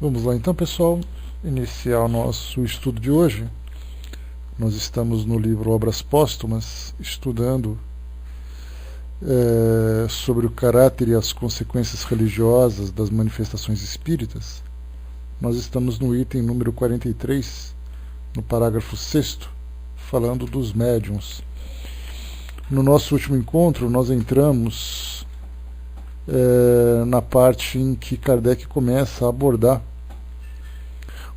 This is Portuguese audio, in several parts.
Vamos lá então, pessoal, iniciar o nosso estudo de hoje. Nós estamos no livro Obras Póstumas, estudando sobre o caráter e as consequências religiosas das manifestações espíritas. Nós estamos no item número 43, no parágrafo 6º, falando dos médiuns. No nosso último encontro, nós entramos na parte em que Kardec começa a abordar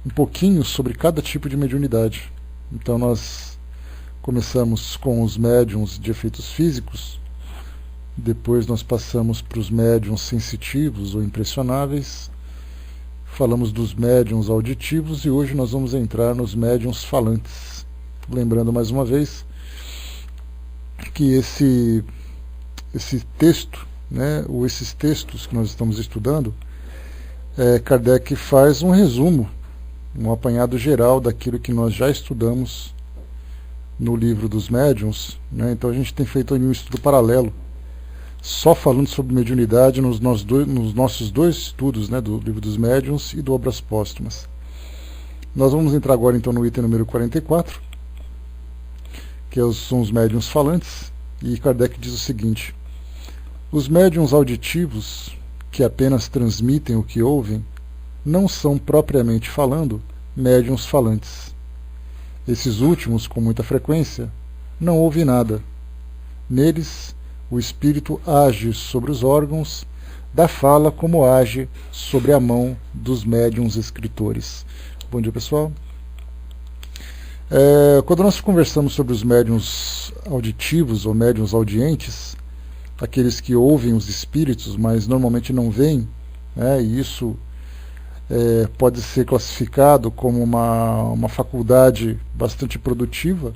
um pouquinho sobre cada tipo de mediunidade. Então nós começamos com os médiuns de efeitos físicos, depois nós passamos para os médiuns sensitivos ou impressionáveis, falamos dos médiuns auditivos e hoje nós vamos entrar nos médiuns falantes. Lembrando mais uma vez que esse texto, ou esses textos que nós estamos estudando, Kardec faz um resumo, um apanhado geral daquilo que nós já estudamos no livro dos médiuns. Então a gente tem feito um estudo paralelo, só falando sobre mediunidade nos nossos dois estudos, do livro dos médiuns e do Obras Póstumas. Nós vamos entrar agora então no item número 44, que são os médiuns falantes, e Kardec diz o seguinte: os médiuns auditivos, que apenas transmitem o que ouvem, não são, propriamente falando, médiuns falantes. Esses últimos, com muita frequência, não ouvem nada. Neles, o espírito age sobre os órgãos da fala como age sobre a mão dos médiuns escritores. Bom dia, pessoal. Quando nós conversamos sobre os médiuns auditivos ou médiuns audientes, aqueles que ouvem os espíritos, mas normalmente não veem, e isso pode ser classificado como uma faculdade bastante produtiva,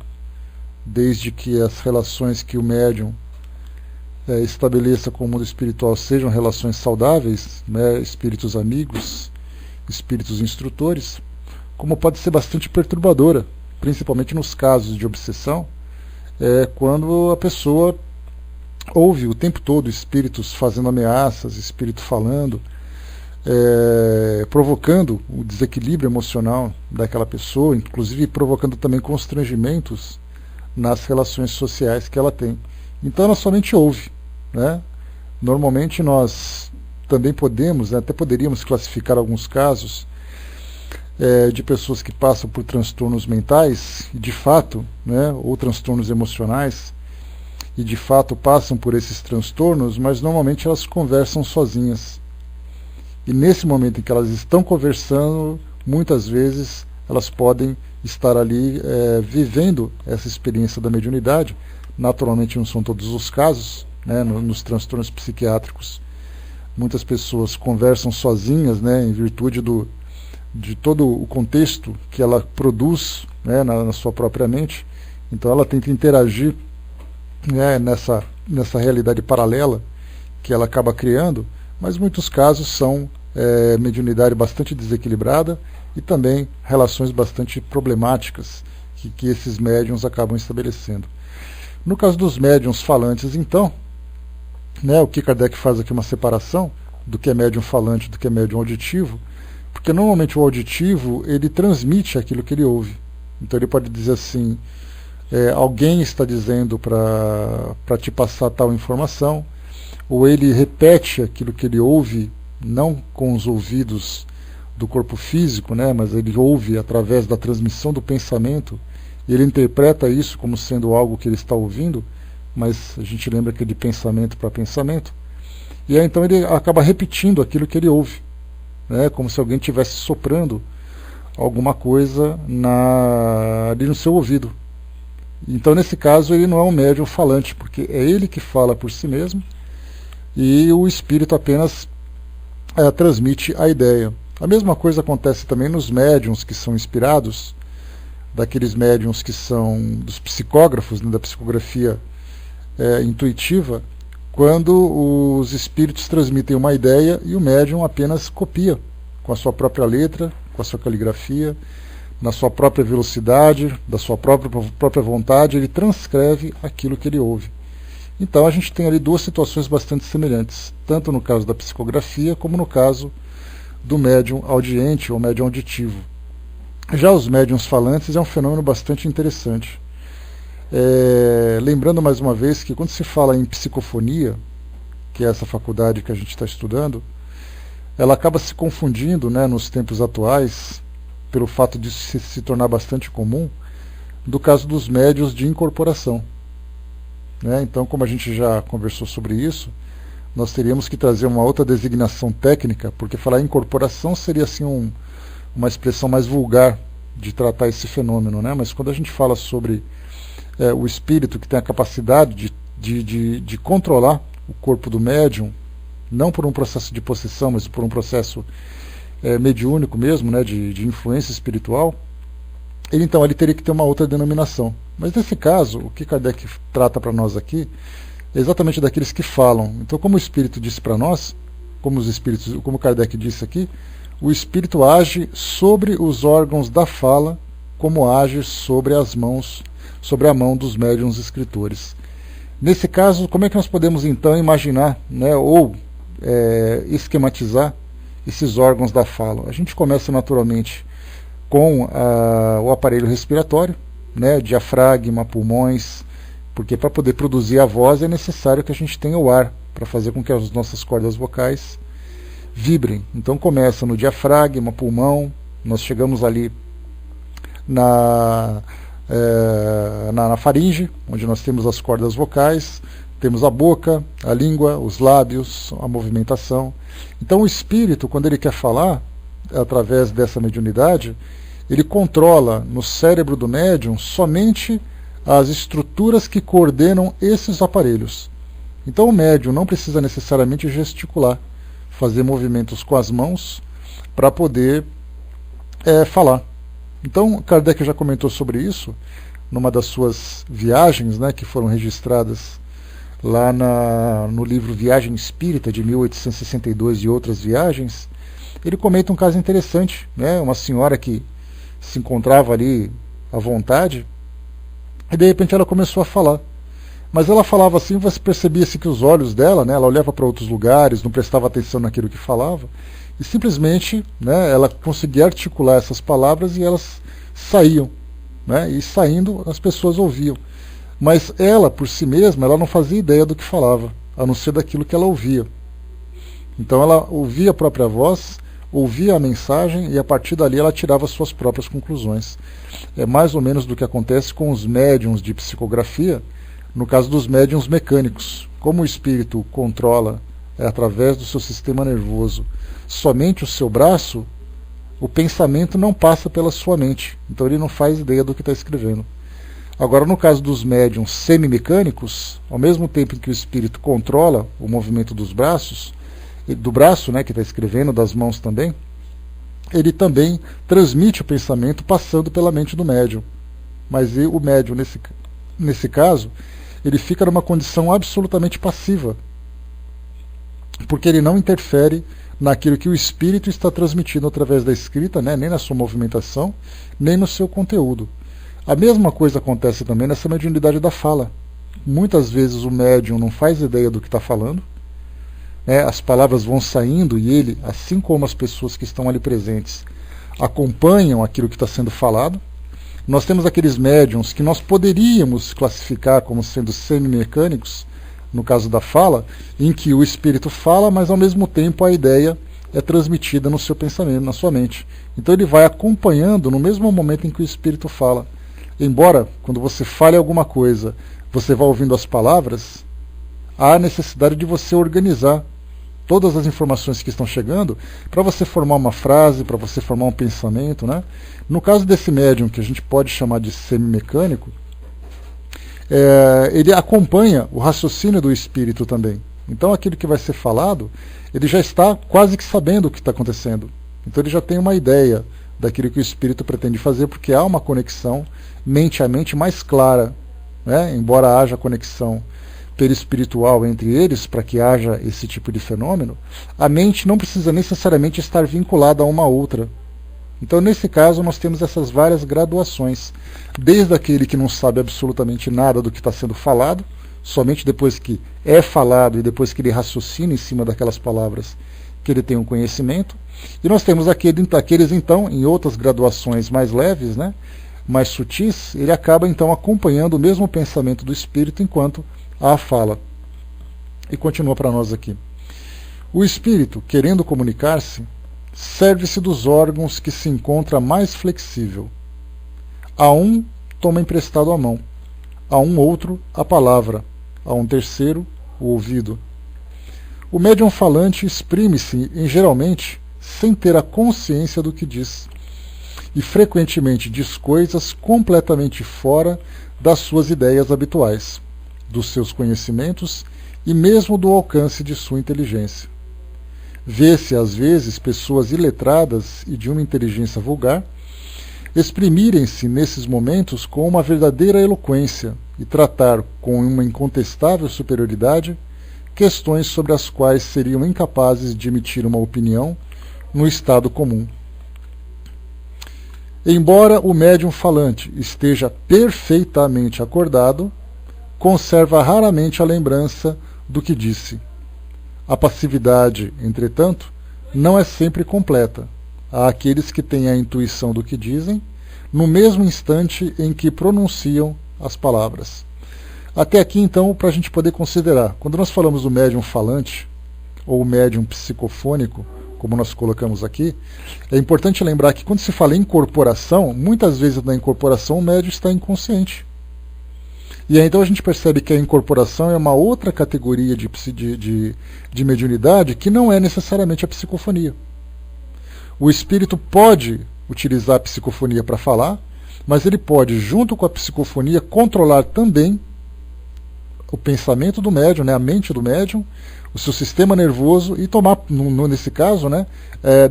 desde que as relações que o médium estabeleça com o mundo espiritual sejam relações saudáveis, espíritos amigos, espíritos instrutores, como pode ser bastante perturbadora, principalmente nos casos de obsessão, quando a pessoa ouve o tempo todo espíritos fazendo ameaças, espírito falando, provocando o desequilíbrio emocional daquela pessoa, inclusive provocando também constrangimentos nas relações sociais que ela tem. Então ela somente ouve. Normalmente nós também podemos, até poderíamos classificar alguns casos de pessoas que passam por transtornos mentais, de fato, ou transtornos emocionais, e de fato passam por esses transtornos, mas normalmente elas conversam sozinhas. E nesse momento em que elas estão conversando, muitas vezes elas podem estar ali vivendo essa experiência da mediunidade. Naturalmente não são todos os casos, nos transtornos psiquiátricos. Muitas pessoas conversam sozinhas, em virtude de todo o contexto que ela produz na sua própria mente. Então ela tenta interagir nessa realidade paralela que ela acaba criando, mas muitos casos são mediunidade bastante desequilibrada e também relações bastante problemáticas que esses médiuns acabam estabelecendo. No caso dos médiuns falantes, então, o que Kardec faz aqui uma separação do que é médium falante do que é médium auditivo, porque normalmente o auditivo ele transmite aquilo que ele ouve. Então ele pode dizer assim: alguém está dizendo para te passar tal informação, ou ele repete aquilo que ele ouve, não com os ouvidos do corpo físico, mas ele ouve através da transmissão do pensamento, e ele interpreta isso como sendo algo que ele está ouvindo, mas a gente lembra que é de pensamento para pensamento, e aí então ele acaba repetindo aquilo que ele ouve, como se alguém estivesse soprando alguma coisa ali no seu ouvido. Então nesse caso ele não é um médium falante, porque é ele que fala por si mesmo, e o espírito apenas transmite a ideia. A mesma coisa acontece também nos médiuns que são inspirados, daqueles médiuns que são dos psicógrafos, da psicografia intuitiva, quando os espíritos transmitem uma ideia e o médium apenas copia com a sua própria letra, com a sua caligrafia, na sua própria velocidade, da sua própria vontade, ele transcreve aquilo que ele ouve. Então a gente tem ali duas situações bastante semelhantes, tanto no caso da psicografia como no caso do médium audiente ou médium auditivo. Já os médiums falantes é um fenômeno bastante interessante. Lembrando mais uma vez que quando se fala em psicofonia, que é essa faculdade que a gente está estudando, ela acaba se confundindo, né, nos tempos atuais, pelo fato de se tornar bastante comum, do caso dos médiuns de incorporação. Né? Então, como a gente já conversou sobre isso, nós teríamos que trazer uma outra designação técnica, porque falar incorporação seria assim uma expressão mais vulgar de tratar esse fenômeno, né? Mas quando a gente fala sobre o espírito que tem a capacidade de controlar o corpo do médium, não por um processo de possessão, mas por um processo mediúnico mesmo, né, de influência espiritual, ele teria que ter uma outra denominação. Mas nesse caso, o que Kardec trata para nós aqui é exatamente daqueles que falam. Então, como o Espírito disse para nós, como Kardec disse aqui, o Espírito age sobre os órgãos da fala, como age sobre a mão dos médiuns escritores. Nesse caso, como é que nós podemos então imaginar, né, ou esquematizar esses órgãos da fala? A gente começa naturalmente com o aparelho respiratório, né, diafragma, pulmões, porque para poder produzir a voz é necessário que a gente tenha o ar para fazer com que as nossas cordas vocais vibrem. Então começa no diafragma, pulmão, nós chegamos ali na faringe, onde nós temos as cordas vocais, temos a boca, a língua, os lábios, a movimentação. Então o espírito, quando ele quer falar, através dessa mediunidade, ele controla no cérebro do médium somente as estruturas que coordenam esses aparelhos. Então o médium não precisa necessariamente gesticular, fazer movimentos com as mãos para poder falar. Então Kardec já comentou sobre isso numa das suas viagens, né, que foram registradas lá no livro Viagem Espírita de 1862 e outras viagens. Ele comenta um caso interessante, né, uma senhora que se encontrava ali à vontade e de repente ela começou a falar. Mas ela falava assim, você percebia-se que os olhos dela, né, ela olhava para outros lugares, não prestava atenção naquilo que falava, e simplesmente, né, ela conseguia articular essas palavras e elas saíam, né, e saindo as pessoas ouviam. Mas ela, por si mesma, ela não fazia ideia do que falava, a não ser daquilo que ela ouvia. Então ela ouvia a própria voz, ouvia a mensagem e a partir dali ela tirava suas próprias conclusões. É mais ou menos do que acontece com os médiums de psicografia, no caso dos médiums mecânicos. Como o espírito controla, através do seu sistema nervoso, somente o seu braço, o pensamento não passa pela sua mente. Então ele não faz ideia do que está escrevendo. Agora, no caso dos médiums semimecânicos, ao mesmo tempo que o espírito controla o movimento dos braços, do braço, né, que está escrevendo, das mãos também, ele também transmite o pensamento passando pela mente do médium. Mas o médium, nesse caso, ele fica numa condição absolutamente passiva, porque ele não interfere naquilo que o espírito está transmitindo através da escrita, né, nem na sua movimentação, nem no seu conteúdo. A mesma coisa acontece também nessa mediunidade da fala. Muitas vezes o médium não faz ideia do que está falando, as palavras vão saindo e ele, assim como as pessoas que estão ali presentes, acompanham aquilo que está sendo falado. Nós temos aqueles médiums que nós poderíamos classificar como sendo semimecânicos, no caso da fala, em que o espírito fala, mas ao mesmo tempo a ideia é transmitida no seu pensamento, na sua mente. Então ele vai acompanhando no mesmo momento em que o espírito fala. Embora, quando você fale alguma coisa, você vá ouvindo as palavras, há a necessidade de você organizar todas as informações que estão chegando para você formar uma frase, para você formar um pensamento, né? No caso desse médium, que a gente pode chamar de semimecânico, ele acompanha o raciocínio do espírito também. Então aquilo que vai ser falado, ele já está quase que sabendo o que está acontecendo. Então ele já tem uma ideia daquilo que o espírito pretende fazer, porque há uma conexão mente a mente mais clara, né? Embora haja conexão perispiritual entre eles, para que haja esse tipo de fenômeno, a mente não precisa necessariamente estar vinculada a uma outra. Então, nesse caso, nós temos essas várias graduações, desde aquele que não sabe absolutamente nada do que está sendo falado, somente depois que é falado e depois que ele raciocina em cima daquelas palavras, que ele tem um conhecimento, e nós temos aqueles então, em outras graduações mais leves, né, mais sutis, ele acaba então acompanhando o mesmo pensamento do espírito enquanto a fala. E continua para nós aqui. O espírito, querendo comunicar-se, serve-se dos órgãos que se encontra mais flexível. A um toma emprestado a mão, a um outro a palavra, a um terceiro o ouvido. O médium falante exprime-se, geralmente, sem ter a consciência do que diz, e frequentemente diz coisas completamente fora das suas ideias habituais, dos seus conhecimentos e mesmo do alcance de sua inteligência. Vê-se, às vezes, pessoas iletradas e de uma inteligência vulgar exprimirem-se nesses momentos com uma verdadeira eloquência e tratar com uma incontestável superioridade questões sobre as quais seriam incapazes de emitir uma opinião no estado comum. Embora o médium falante esteja perfeitamente acordado, conserva raramente a lembrança do que disse. A passividade, entretanto, não é sempre completa. Há aqueles que têm a intuição do que dizem, no mesmo instante em que pronunciam as palavras. Até aqui, então, para a gente poder considerar, quando nós falamos do médium falante, ou médium psicofônico, como nós colocamos aqui, é importante lembrar que quando se fala em incorporação, muitas vezes na incorporação o médium está inconsciente. E aí então a gente percebe que a incorporação é uma outra categoria de mediunidade que não é necessariamente a psicofonia. O espírito pode utilizar a psicofonia para falar, mas ele pode, junto com a psicofonia, controlar também o pensamento do médium, né, a mente do médium, o seu sistema nervoso e tomar, nesse caso, né,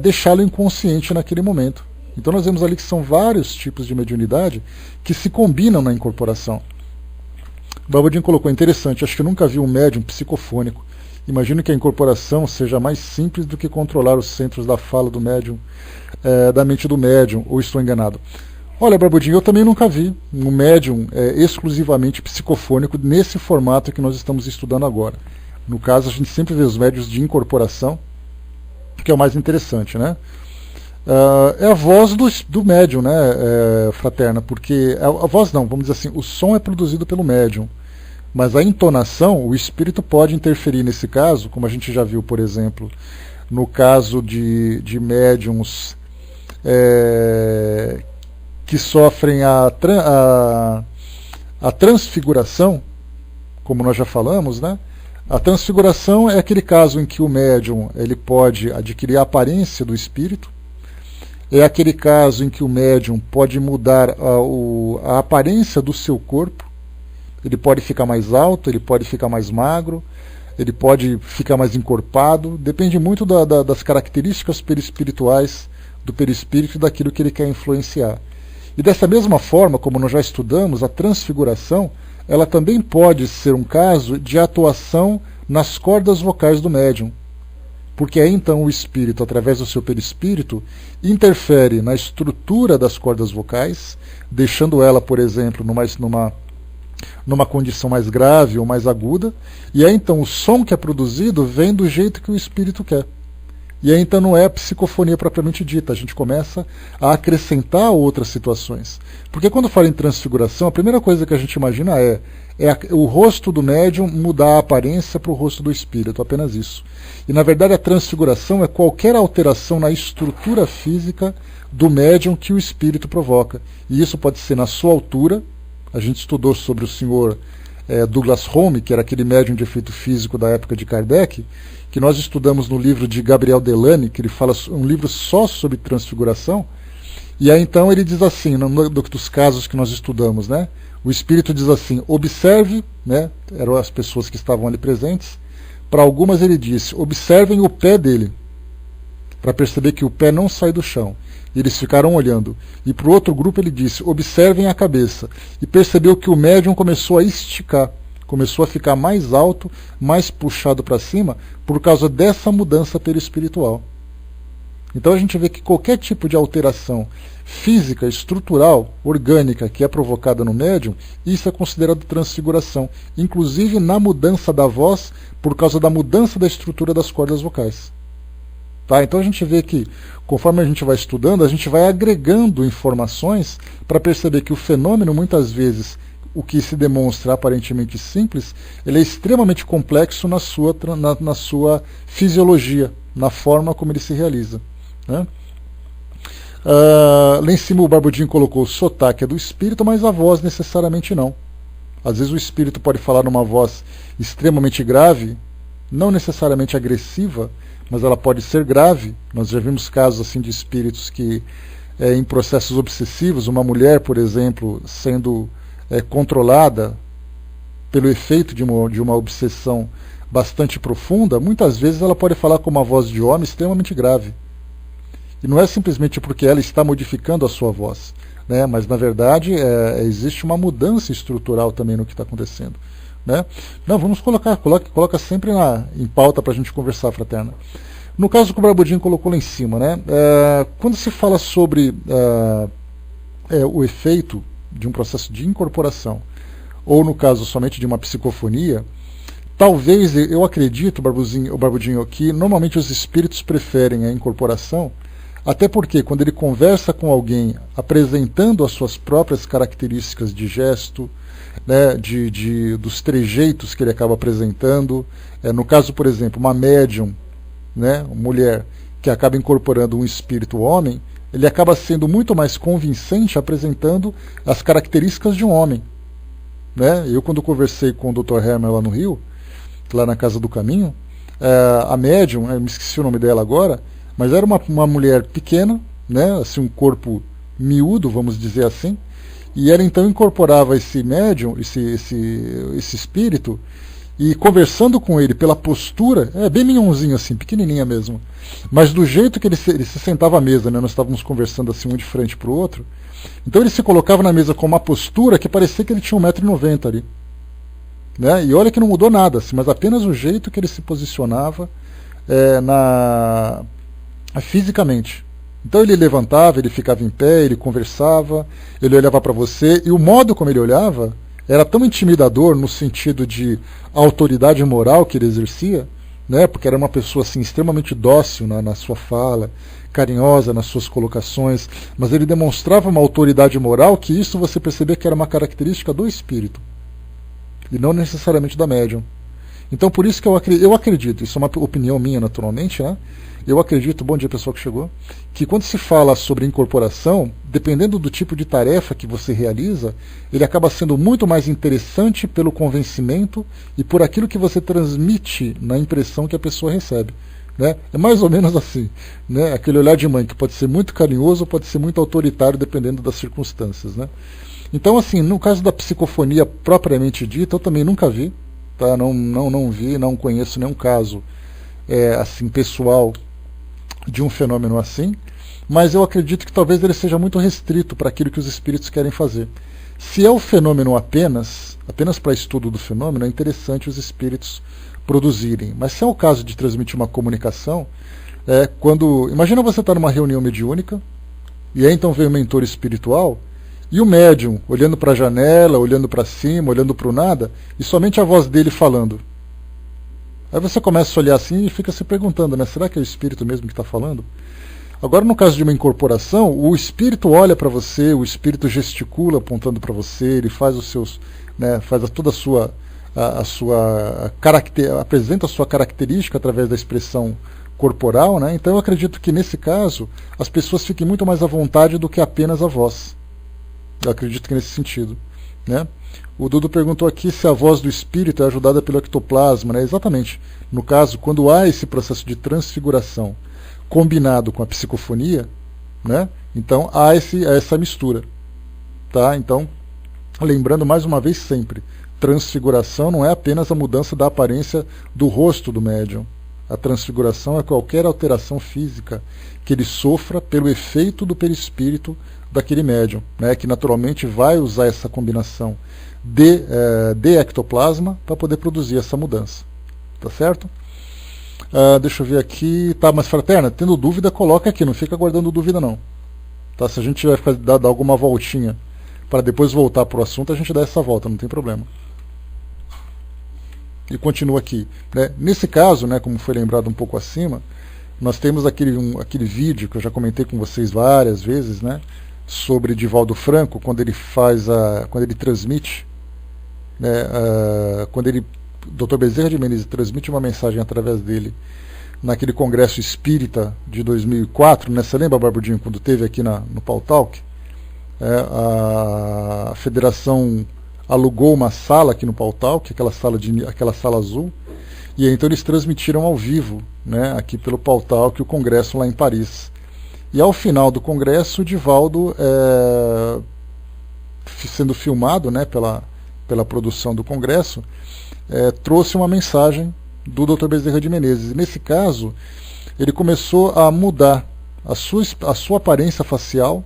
deixá-lo inconsciente naquele momento. Então nós vemos ali que são vários tipos de mediunidade que se combinam na incorporação. O Babudinho colocou, interessante, acho que nunca vi um médium psicofônico. Imagino que a incorporação seja mais simples do que controlar os centros da fala do médium, da mente do médium, ou estou enganado? Olha, Barbudinho, eu também nunca vi um médium exclusivamente psicofônico nesse formato que nós estamos estudando agora. No caso, a gente sempre vê os médiuns de incorporação, que é o mais interessante, né? É a voz do médium, né, fraterna, porque a voz não, vamos dizer assim, o som é produzido pelo médium, mas a entonação, o espírito pode interferir nesse caso, como a gente já viu, por exemplo, no caso de médiums que sofrem a transfiguração, como nós já falamos, né? A transfiguração é aquele caso em que o médium ele pode adquirir a aparência do espírito. É aquele caso em que o médium pode mudar a aparência do seu corpo. Ele pode ficar mais alto, ele pode ficar mais magro, ele pode ficar mais encorpado. Depende muito das características perispirituais do perispírito e daquilo que ele quer influenciar. E dessa mesma forma, como nós já estudamos, a transfiguração ela também pode ser um caso de atuação nas cordas vocais do médium. Porque aí então o espírito, através do seu perispírito, interfere na estrutura das cordas vocais, deixando ela, por exemplo, numa condição mais grave ou mais aguda, e aí então o som que é produzido vem do jeito que o espírito quer. E aí então não é a psicofonia propriamente dita, a gente começa a acrescentar outras situações. Porque quando fala em transfiguração, a primeira coisa que a gente imagina é o rosto do médium mudar a aparência para o rosto do espírito, apenas isso. E na verdade a transfiguração é qualquer alteração na estrutura física do médium que o espírito provoca. E isso pode ser na sua altura, a gente estudou sobre o senhor Douglas Home, que era aquele médium de efeito físico da época de Kardec, que nós estudamos no livro de Gabriel Delany, que ele fala um livro só sobre transfiguração, e aí então ele diz assim, dos casos que nós estudamos, né? O espírito diz assim, observe, né? Eram as pessoas que estavam ali presentes, para algumas ele disse, observem o pé dele, para perceber que o pé não sai do chão. E eles ficaram olhando. E para o outro grupo ele disse, observem a cabeça. E percebeu que o médium começou a esticar, começou a ficar mais alto, mais puxado para cima, por causa dessa mudança perispiritual. Então a gente vê que qualquer tipo de alteração física, estrutural, orgânica que é provocada no médium, isso é considerado transfiguração, inclusive na mudança da voz, por causa da mudança da estrutura das cordas vocais. Tá? Então a gente vê que, conforme a gente vai estudando, a gente vai agregando informações para perceber que o fenômeno, muitas vezes, o que se demonstra aparentemente simples, ele é extremamente complexo na sua fisiologia, na forma como ele se realiza. Né? Lá em cima o Barbudinho colocou o sotaque é do espírito, mas a voz necessariamente não. Às vezes o espírito pode falar numa voz extremamente grave, não necessariamente agressiva, mas ela pode ser grave. Nós já vimos casos assim de espíritos que, em processos obsessivos, uma mulher, por exemplo, sendo controlada pelo efeito de uma obsessão bastante profunda, muitas vezes ela pode falar com uma voz de homem extremamente grave. E não é simplesmente porque ela está modificando a sua voz, né? Mas na verdade existe uma mudança estrutural também no que está acontecendo. Né? Não, vamos coloca sempre em pauta para a gente conversar, fraterna. No caso que o Barbudinho colocou lá em cima, né? Quando se fala sobre o efeito de um processo de incorporação, ou no caso somente de uma psicofonia, talvez, eu acredito, Barbudinho, que normalmente os espíritos preferem a incorporação, até porque quando ele conversa com alguém apresentando as suas próprias características de gesto, né, dos trejeitos que ele acaba apresentando, no caso, por exemplo, uma médium, né, uma mulher que acaba incorporando um espírito homem, ele acaba sendo muito mais convincente apresentando as características de um homem. Né? Eu, quando conversei com o Dr. Hermer lá no Rio, lá na Casa do Caminho, a médium, eu me esqueci o nome dela agora, mas era uma mulher pequena, né, assim, um corpo miúdo, vamos dizer assim, e ela então incorporava esse médium, esse espírito, e conversando com ele pela postura, bem minhãozinho assim, pequenininha mesmo, mas do jeito que ele se sentava à mesa, né, nós estávamos conversando assim um de frente para o outro, então ele se colocava na mesa com uma postura que parecia que ele tinha 1,90 m ali. Né? E olha que não mudou nada, assim, mas apenas o jeito que ele se posicionava fisicamente. Então ele levantava, ele ficava em pé, ele conversava, ele olhava para você, e o modo como ele olhava era tão intimidador no sentido de autoridade moral que ele exercia, né? Porque era uma pessoa assim, extremamente dócil na sua fala, carinhosa nas suas colocações, mas ele demonstrava uma autoridade moral que isso você percebia que era uma característica do espírito, e não necessariamente da médium. Então por isso que eu acredito, isso é uma opinião minha naturalmente, né? Eu acredito, bom dia pessoal que chegou, que quando se fala sobre incorporação, dependendo do tipo de tarefa que você realiza, ele acaba sendo muito mais interessante pelo convencimento e por aquilo que você transmite na impressão que a pessoa recebe. Né? É mais ou menos assim, né? Aquele olhar de mãe que pode ser muito carinhoso ou pode ser muito autoritário dependendo das circunstâncias. Né? Então assim, no caso da psicofonia propriamente dita, eu também nunca vi, tá? Não vi, não conheço nenhum caso assim, pessoal de um fenômeno assim, mas eu acredito que talvez ele seja muito restrito para aquilo que os espíritos querem fazer. Se é o fenômeno apenas para estudo do fenômeno, é interessante os espíritos produzirem. Mas se é o caso de transmitir uma comunicação, imagina você estar numa reunião mediúnica, e aí então vem o mentor espiritual, e o médium olhando para a janela, olhando para cima, olhando para o nada, e somente a voz dele falando. Aí você começa a olhar assim e fica se perguntando, né? Será que é o espírito mesmo que está falando? Agora, no caso de uma incorporação, o espírito olha para você, o espírito gesticula apontando para você, ele faz os seus, né, faz toda a sua apresenta a sua característica através da expressão corporal, né? Então eu acredito que nesse caso as pessoas fiquem muito mais à vontade do que apenas a voz. Eu acredito que nesse sentido, né? O Dudu perguntou aqui se a voz do espírito é ajudada pelo ectoplasma, né? Exatamente. No caso, quando há esse processo de transfiguração combinado com a psicofonia, né? Então há essa mistura. Tá? Então, lembrando mais uma vez sempre, transfiguração não é apenas a mudança da aparência do rosto do médium. A transfiguração é qualquer alteração física que ele sofra pelo efeito do perispírito daquele médium, né? Que naturalmente vai usar essa combinação de ectoplasma para poder produzir essa mudança. Tá certo? Deixa eu ver aqui. Tá, mas fraterna, tendo dúvida, coloca aqui, não fica guardando dúvida não. Tá? Se a gente vai dar alguma voltinha para depois voltar para o assunto, a gente dá essa volta, não tem problema. E continua aqui. Né? Nesse caso, né, como foi lembrado um pouco acima, Nós temos aquele vídeo que eu já comentei com vocês várias vezes, né, sobre Divaldo Franco, quando ele transmite, né, Dr. Bezerra de Menezes transmite uma mensagem através dele naquele congresso espírita de 2004, né, você lembra, Barbudinho, quando teve aqui no Pautalk? A federação alugou uma sala aqui no Pautalk, aquela sala azul, e aí, então eles transmitiram ao vivo, né, aqui pelo Pautalk, o congresso lá em Paris. E ao final do congresso, o Divaldo, sendo filmado, né, pela produção do congresso, trouxe uma mensagem do Dr. Bezerra de Menezes. E nesse caso, ele começou a mudar a sua aparência facial,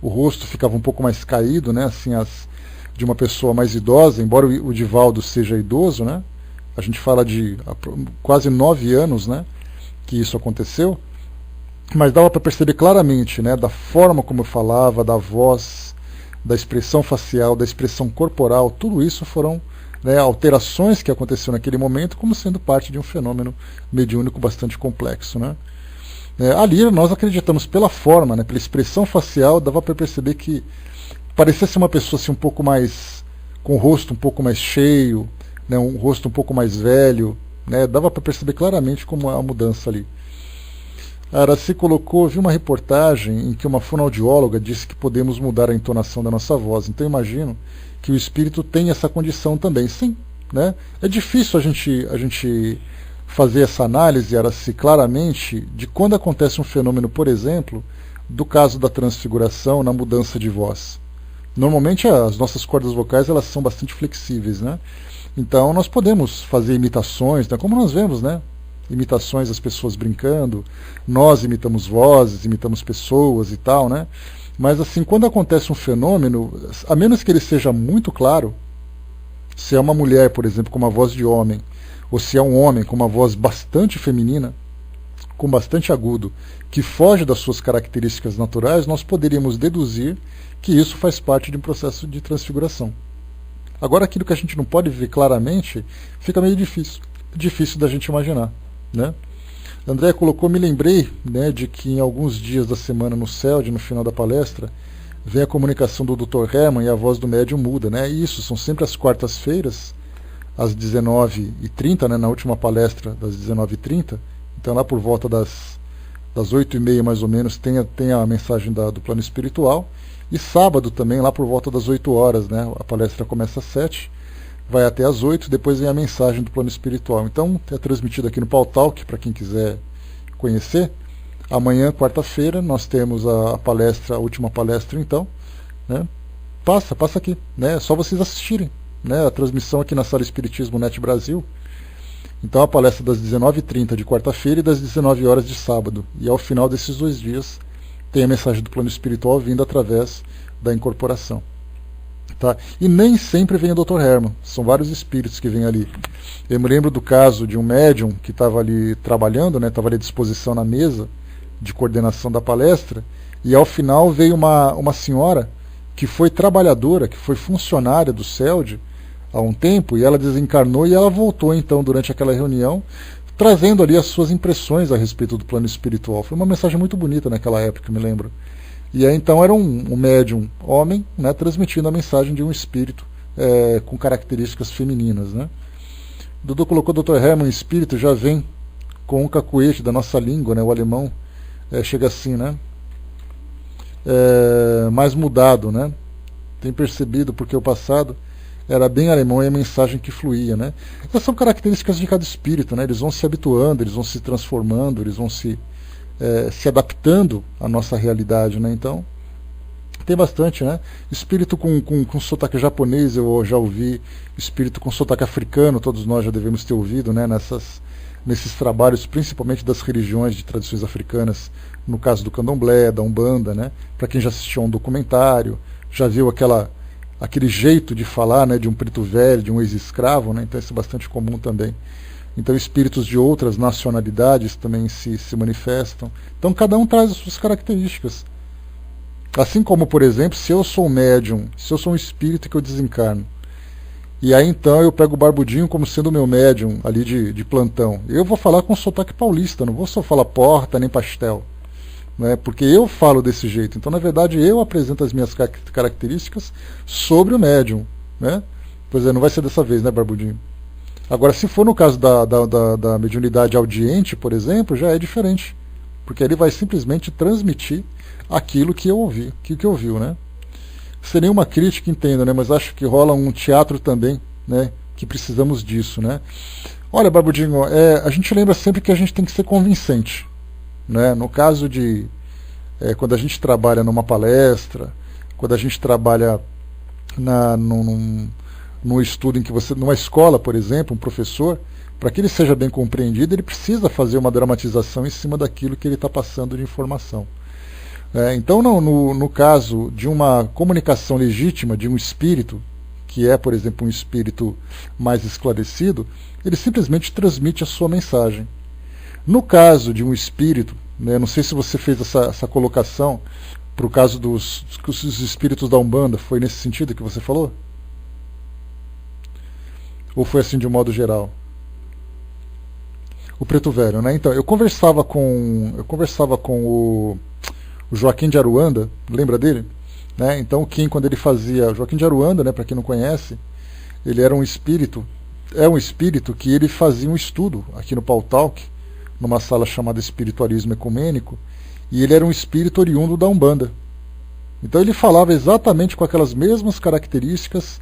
o rosto ficava um pouco mais caído, né, assim, de uma pessoa mais idosa, embora o Divaldo seja idoso, né, a gente fala de quase 9 anos, né, que isso aconteceu, mas dava para perceber claramente, né, da forma como eu falava, da voz, da expressão facial, da expressão corporal, tudo isso foram, né, alterações que aconteceram naquele momento, como sendo parte de um fenômeno mediúnico bastante complexo, né. Ali nós acreditamos pela forma, né, pela expressão facial, dava para perceber que parecia ser uma pessoa assim, um pouco mais, com o rosto um pouco mais cheio, né, um rosto um pouco mais velho, né, dava para perceber claramente como a mudança ali. A Araci colocou, vi uma reportagem em que uma fonoaudióloga disse que podemos mudar a entonação da nossa voz, então eu imagino que o espírito tem essa condição também. Sim, né? É difícil a gente fazer essa análise, Araci, claramente, de quando acontece um fenômeno, por exemplo, do caso da transfiguração na mudança de voz. Normalmente as nossas cordas vocais elas são bastante flexíveis, né? Então nós podemos fazer imitações, né? Como nós vemos, né? Imitações das pessoas brincando, nós imitamos vozes, imitamos pessoas e tal, né? Mas assim, quando acontece um fenômeno, a menos que ele seja muito claro, se é uma mulher, por exemplo, com uma voz de homem, ou se é um homem com uma voz bastante feminina, com bastante agudo, que foge das suas características naturais, nós poderíamos deduzir que isso faz parte de um processo de transfiguração. Agora, aquilo que a gente não pode ver claramente, fica meio difícil da gente imaginar, né? André colocou, me lembrei, né, de que em alguns dias da semana no CELD, no final da palestra, vem a comunicação do Dr. Hermann e a voz do médium muda, né? E isso, são sempre as quartas-feiras, às 19h30, né, na última palestra das 19h30, então lá por volta das 8h30 mais ou menos tem a mensagem do plano espiritual, e sábado também lá por volta das 8 horas, né, a palestra começa às 7, vai até às 8, depois vem a mensagem do plano espiritual. Então é transmitido aqui no Pautalk, para quem quiser conhecer. Amanhã, quarta-feira, nós temos a última palestra então, né? Passa aqui, né? É só vocês assistirem, né, a transmissão aqui na Sala Espiritismo Net Brasil. Então a palestra das 19h30 de quarta-feira e das 19 horas de sábado. E ao final desses 2 dias tem a mensagem do plano espiritual vindo através da incorporação. Tá? E nem sempre vem o Dr. Hermann, são vários espíritos que vêm ali. Eu me lembro do caso de um médium que estava ali trabalhando, né, estava ali à disposição na mesa de coordenação da palestra, e ao final veio uma senhora que foi trabalhadora, que foi funcionária do CELD há um tempo, e ela desencarnou e ela voltou então durante aquela reunião, trazendo ali as suas impressões a respeito do plano espiritual. Foi uma mensagem muito bonita naquela época, me lembro. E aí então era um médium homem, né, transmitindo a mensagem de um espírito com características femininas, né. Dudu colocou o Dr. Hermann, espírito, já vem com um cacuete da nossa língua, né, o alemão chega assim, né, mais mudado, né, tem percebido porque o passado era bem alemão e a mensagem que fluía, né. Essas são características de cada espírito, né, eles vão se habituando, eles vão se transformando, eles vão se adaptando à nossa realidade, né? Então tem bastante, né? Espírito com sotaque japonês eu já ouvi, espírito com sotaque africano, todos nós já devemos ter ouvido, né? Nesses trabalhos, principalmente das religiões de tradições africanas, no caso do candomblé, da umbanda, né? Para quem já assistiu a um documentário, já viu aquele jeito de falar, né? De um preto velho, de um ex-escravo, né? Então isso é bastante comum também. Então espíritos de outras nacionalidades também se manifestam. Então cada um traz as suas características. Assim como, por exemplo, se eu sou um médium, se eu sou um espírito que eu desencarno, E aí então eu pego o Barbudinho como sendo o meu médium ali de plantão. Eu vou falar com sotaque paulista, não vou só falar porta nem pastel, né? Porque eu falo desse jeito. Então, na verdade, eu apresento as minhas características sobre o médium, né? Pois é, não vai ser dessa vez, né, Barbudinho? Agora, se for no caso da mediunidade audiente, por exemplo, já é diferente. Porque ele vai simplesmente transmitir aquilo que eu ouvi, que ouviu, né? Sem nenhuma crítica, entendo, né? Mas acho que rola um teatro também, né? Que precisamos disso, né? Olha, Barbudinho, a gente lembra sempre que a gente tem que ser convincente, né? No caso de quando a gente trabalha numa palestra, quando a gente trabalha num estudo em que você, numa escola, por exemplo, um professor, para que ele seja bem compreendido, ele precisa fazer uma dramatização em cima daquilo que ele está passando de informação. Então, no caso de uma comunicação legítima de um espírito, que é, por exemplo, um espírito mais esclarecido, ele simplesmente transmite a sua mensagem. No caso de um espírito, né, não sei se você fez essa colocação para o caso dos espíritos da Umbanda, foi nesse sentido que você falou? Ou foi assim de um modo geral? O Preto Velho, né? Então, eu conversava com o Joaquim de Aruanda, lembra dele? Né? Então o Kim, quando ele fazia Joaquim de Aruanda, né, para quem não conhece, ele era um espírito, que ele fazia um estudo aqui no Paul Talk, numa sala chamada Espiritualismo Ecumênico, e ele era um espírito oriundo da Umbanda. Então ele falava exatamente com aquelas mesmas características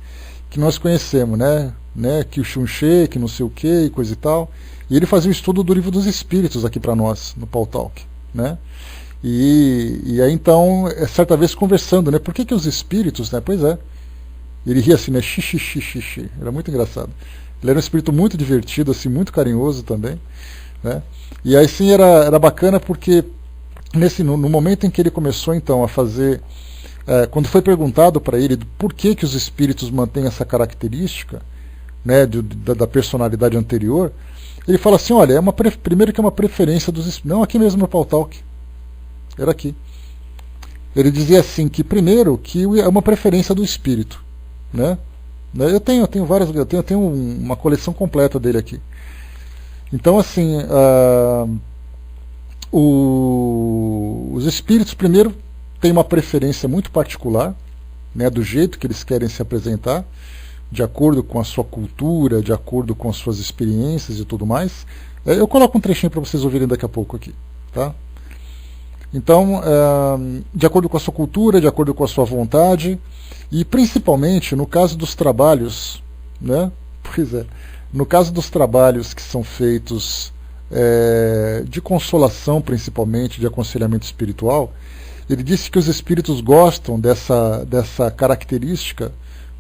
que nós conhecemos, né? Que o Xunxê, que não sei o que, e coisa e tal. E ele fazia o estudo do Livro dos Espíritos aqui para nós, no Paul Talk, né? E aí então, certa vez conversando, né? Por que os espíritos, né? Pois é. Ele ria assim, né? Xixi. Era muito engraçado. Ele era um espírito muito divertido, assim, muito carinhoso também, né? E aí sim era bacana porque no momento em que ele começou então a fazer, quando foi perguntado para ele por que os espíritos mantêm essa característica, né, da personalidade anterior, ele fala assim, olha, primeiro que é uma preferência dos espíritos, não aqui mesmo no Paul Talk, era aqui. Ele dizia assim que primeiro que é uma preferência do espírito, né? Eu tenho várias, eu tenho uma coleção completa dele aqui. Então assim, os espíritos primeiro têm uma preferência muito particular, né, do jeito que eles querem se apresentar, de acordo com a sua cultura, de acordo com as suas experiências e tudo mais. Eu coloco um trechinho para vocês ouvirem daqui a pouco aqui, tá? Então, de acordo com a sua cultura, de acordo com a sua vontade, e principalmente no caso dos trabalhos, né? Pois é, no caso dos trabalhos que são feitos de consolação, principalmente, de aconselhamento espiritual, ele disse que os espíritos gostam dessa característica,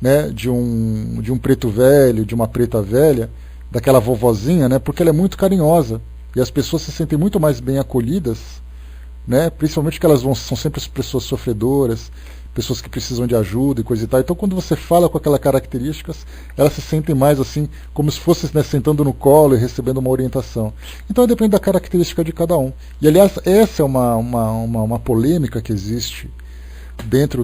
né, de um preto velho, de uma preta velha, daquela vovozinha, né, porque ela é muito carinhosa, e as pessoas se sentem muito mais bem acolhidas, né, principalmente que elas são sempre as pessoas sofredoras, pessoas que precisam de ajuda e coisa e tal. Então quando você fala com aquelas características, elas se sentem mais assim, como se fosse, né, sentando no colo e recebendo uma orientação. Então depende da característica de cada um. E aliás, essa é uma polêmica que existe dentro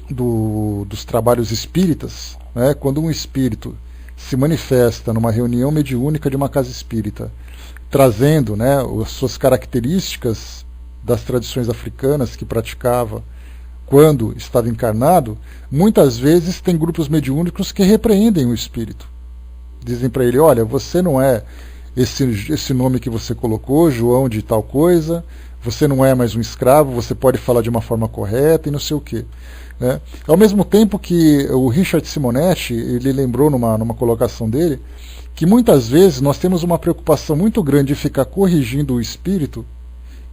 dos trabalhos espíritas, né, quando um espírito se manifesta numa reunião mediúnica de uma casa espírita, trazendo, né, as suas características das tradições africanas que praticava quando estava encarnado, muitas vezes tem grupos mediúnicos que repreendem o espírito. Dizem para ele, olha, você não é esse nome que você colocou, João de tal coisa, você não é mais um escravo, você pode falar de uma forma correta e não sei o quê. Né? Ao mesmo tempo que o Richard Simonetti, ele lembrou numa colocação dele, que muitas vezes nós temos uma preocupação muito grande de ficar corrigindo o espírito,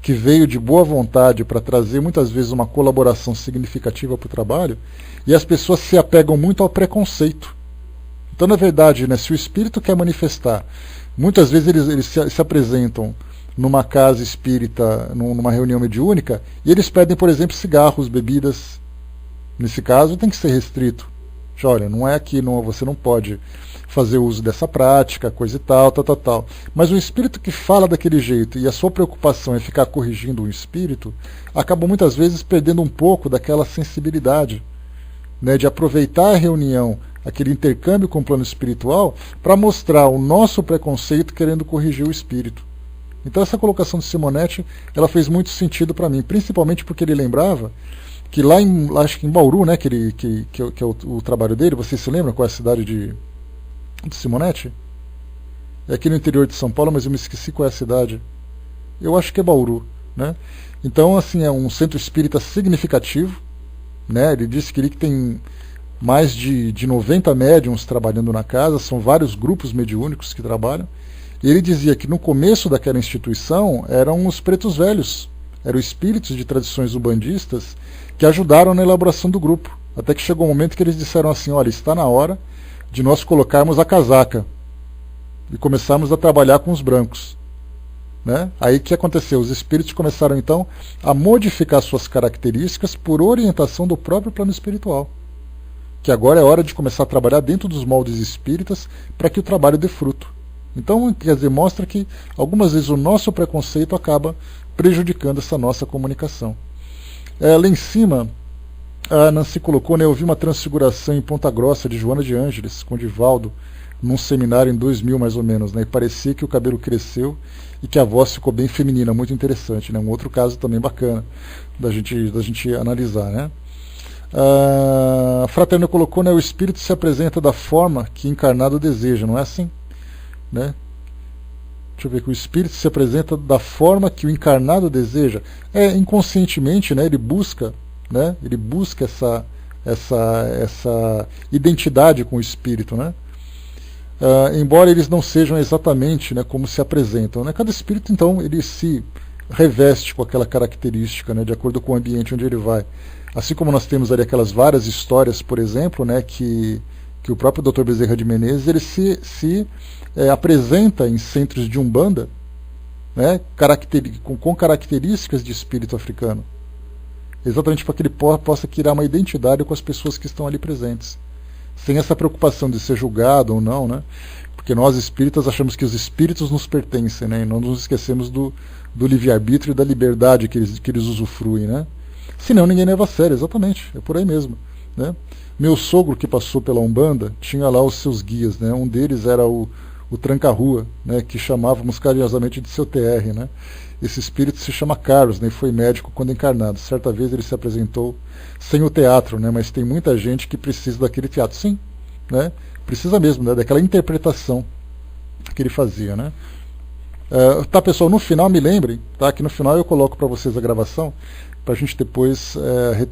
que veio de boa vontade para trazer muitas vezes uma colaboração significativa para o trabalho, e as pessoas se apegam muito ao preconceito. Então, na verdade, né, se o espírito quer manifestar, muitas vezes eles se apresentam numa casa espírita, numa reunião mediúnica, e eles pedem, por exemplo, cigarros, bebidas. Nesse caso, tem que ser restrito. Olha, não é aqui, você não pode fazer uso dessa prática, coisa e tal. Mas o espírito que fala daquele jeito e a sua preocupação é ficar corrigindo o espírito, acaba muitas vezes perdendo um pouco daquela sensibilidade, né, de aproveitar a reunião aquele intercâmbio com o plano espiritual, para mostrar o nosso preconceito querendo corrigir o espírito. Então essa colocação de Simonetti, ela fez muito sentido para mim, principalmente porque ele lembrava que lá acho que em Bauru, né, que é o trabalho dele, vocês se lembram qual é a cidade de Simonetti? É aqui no interior de São Paulo, mas eu me esqueci qual é a cidade. Eu acho que é Bauru, né? Então, assim, é um centro espírita significativo, né? Ele disse que ele tem mais de 90 médiums trabalhando na casa, são vários grupos mediúnicos que trabalham. E ele dizia que no começo daquela instituição eram os pretos velhos, eram espíritos de tradições umbandistas que ajudaram na elaboração do grupo. Até que chegou um momento que eles disseram assim, olha, está na hora de nós colocarmos a casaca e começarmos a trabalhar com os brancos. Né? Aí o que aconteceu? Os espíritos começaram então a modificar suas características por orientação do próprio plano espiritual. Que agora é hora de começar a trabalhar dentro dos moldes espíritas para que o trabalho dê fruto. Então, quer dizer, mostra que algumas vezes o nosso preconceito acaba prejudicando essa nossa comunicação. Lá em cima, a Nancy colocou, né, eu vi uma transfiguração em Ponta Grossa de Joana de Ângeles, com Divaldo, num seminário em 2000 mais ou menos, né, e parecia que o cabelo cresceu e que a voz ficou bem feminina, muito interessante, né, um outro caso também bacana da gente analisar, né. A Fraterno colocou, né, o espírito se apresenta da forma que encarnado deseja, não é assim? Né? Deixa eu ver que o espírito se apresenta da forma que o encarnado deseja. Inconscientemente, né, ele busca essa identidade com o espírito, né? Embora eles não sejam exatamente, né, como se apresentam, né? Cada espírito então ele se reveste com aquela característica, né, de acordo com o ambiente onde ele vai. Assim como nós temos ali aquelas várias histórias, por exemplo, né, que o próprio Dr. Bezerra de Menezes ele se apresenta em centros de Umbanda, né, com características de espírito africano, exatamente para que ele possa criar uma identidade com as pessoas que estão ali presentes, sem essa preocupação de ser julgado ou não, né, porque nós espíritas achamos que os espíritos nos pertencem, né, e não nos esquecemos do livre-arbítrio e da liberdade que eles usufruem, né. Senão ninguém leva a sério, exatamente, é por aí mesmo, né. Meu sogro, que passou pela Umbanda, tinha lá os seus guias, né? Um deles era o Tranca-Rua, né? Que chamávamos carinhosamente de seu TR, né? Esse espírito se chama Carlos, né? E foi médico quando encarnado. Certa vez ele se apresentou sem o teatro, né? Mas tem muita gente que precisa daquele teatro. Sim, né? Precisa mesmo, né? Daquela interpretação que ele fazia, né? Tá, pessoal, no final me lembrem, tá? Que no final eu coloco para vocês a gravação, para a gente depois,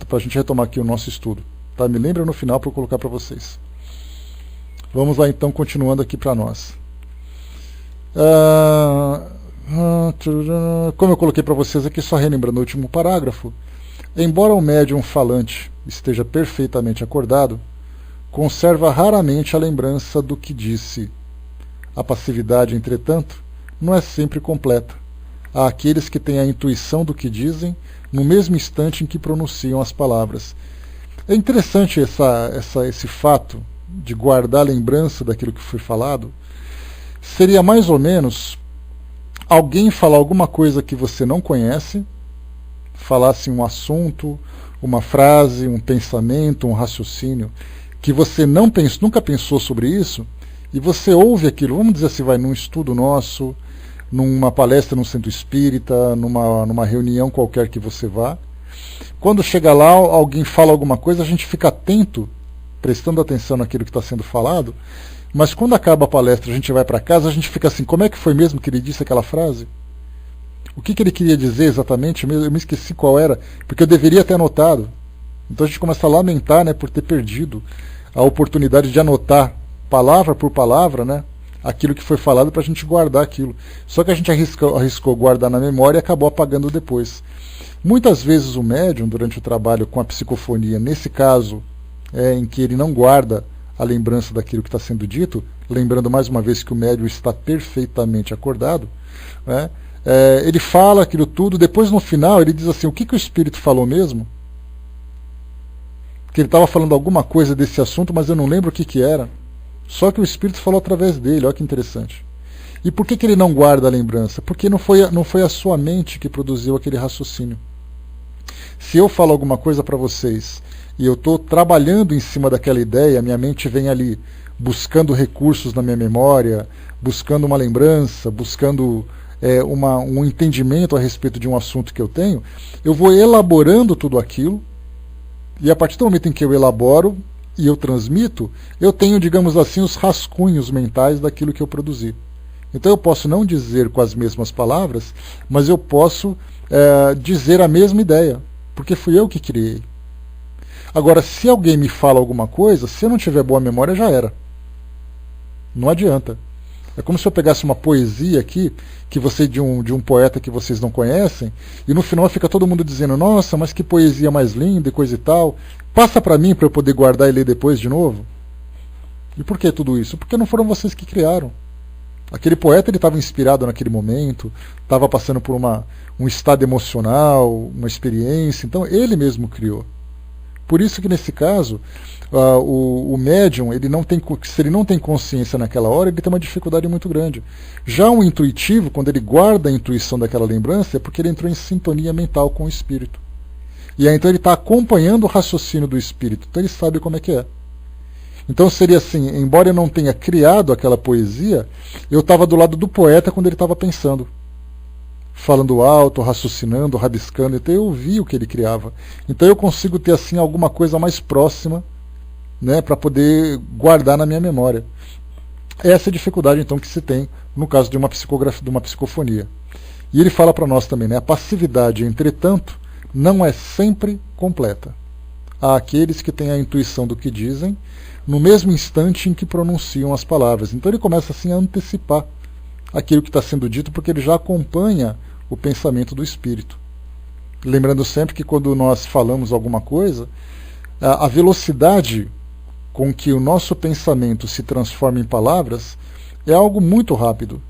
para a gente retomar aqui o nosso estudo. Tá, me lembra no final para eu colocar para vocês. Vamos lá então, continuando aqui para nós. Como eu coloquei para vocês aqui, só relembrando o último parágrafo, embora o médium falante esteja perfeitamente acordado, conserva raramente a lembrança do que disse. A passividade, entretanto, não é sempre completa. Há aqueles que têm a intuição do que dizem no mesmo instante em que pronunciam as palavras. É interessante esse fato de guardar a lembrança daquilo que foi falado. Seria mais ou menos alguém falar alguma coisa que você não conhece, falasse um assunto, uma frase, um pensamento, um raciocínio, que você nunca pensou sobre isso, e você ouve aquilo, vamos dizer assim, vai num estudo nosso, numa palestra no centro espírita, numa reunião qualquer que você vá. Quando chega lá, alguém fala alguma coisa, a gente fica atento, prestando atenção naquilo que está sendo falado, mas quando acaba a palestra, a gente vai para casa, a gente fica assim, como é que foi mesmo que ele disse aquela frase? O que ele queria dizer exatamente? Eu me esqueci qual era, porque eu deveria ter anotado. Então a gente começa a lamentar, né, por ter perdido a oportunidade de anotar, palavra por palavra, né, aquilo que foi falado para a gente guardar aquilo. Só que a gente arriscou guardar na memória e acabou apagando depois. Muitas vezes o médium, durante o trabalho com a psicofonia, nesse caso em que ele não guarda a lembrança daquilo que está sendo dito, lembrando mais uma vez que o médium está perfeitamente acordado, né, ele fala aquilo tudo, depois no final ele diz assim, o que o espírito falou mesmo? Que ele estava falando alguma coisa desse assunto, mas eu não lembro o que era. Só que o espírito falou através dele, olha que interessante. E por que ele não guarda a lembrança? Porque não foi a sua mente que produziu aquele raciocínio. Se eu falo alguma coisa para vocês e eu estou trabalhando em cima daquela ideia, minha mente vem ali buscando recursos na minha memória, buscando uma lembrança, buscando um entendimento a respeito de um assunto que eu tenho, eu vou elaborando tudo aquilo, e a partir do momento em que eu elaboro e eu transmito, eu tenho, digamos assim, os rascunhos mentais daquilo que eu produzi. Então eu posso não dizer com as mesmas palavras, mas eu posso dizer a mesma ideia, porque fui eu que criei. Agora, se alguém me fala alguma coisa, se eu não tiver boa memória, já era. Não adianta. É como se eu pegasse uma poesia aqui, que você de um poeta que vocês não conhecem, e no final fica todo mundo dizendo, nossa, mas que poesia mais linda e coisa e tal. Passa para mim para eu poder guardar e ler depois de novo. E por que tudo isso? Porque não foram vocês que criaram. Aquele poeta ele estava inspirado naquele momento, estava passando por um estado emocional, uma experiência, então ele mesmo criou. Por isso que nesse caso, o médium, se ele não tem consciência naquela hora, ele tem uma dificuldade muito grande. Já o intuitivo, quando ele guarda a intuição daquela lembrança, é porque ele entrou em sintonia mental com o espírito. E aí então ele está acompanhando o raciocínio do espírito, então ele sabe como é que é. Então seria assim, embora eu não tenha criado aquela poesia, eu estava do lado do poeta quando ele estava pensando. Falando alto, raciocinando, rabiscando, então eu vi o que ele criava. Então eu consigo ter assim alguma coisa mais próxima, né, para poder guardar na minha memória. Essa é a dificuldade então que se tem no caso de uma psicografia, de uma psicofonia. E ele fala para nós também, né, a passividade, entretanto, não é sempre completa. Há aqueles que têm a intuição do que dizem no mesmo instante em que pronunciam as palavras. Então ele começa assim a antecipar aquilo que está sendo dito, porque ele já acompanha o pensamento do espírito. Lembrando sempre que quando nós falamos alguma coisa, a velocidade com que o nosso pensamento se transforma em palavras é algo muito rápido.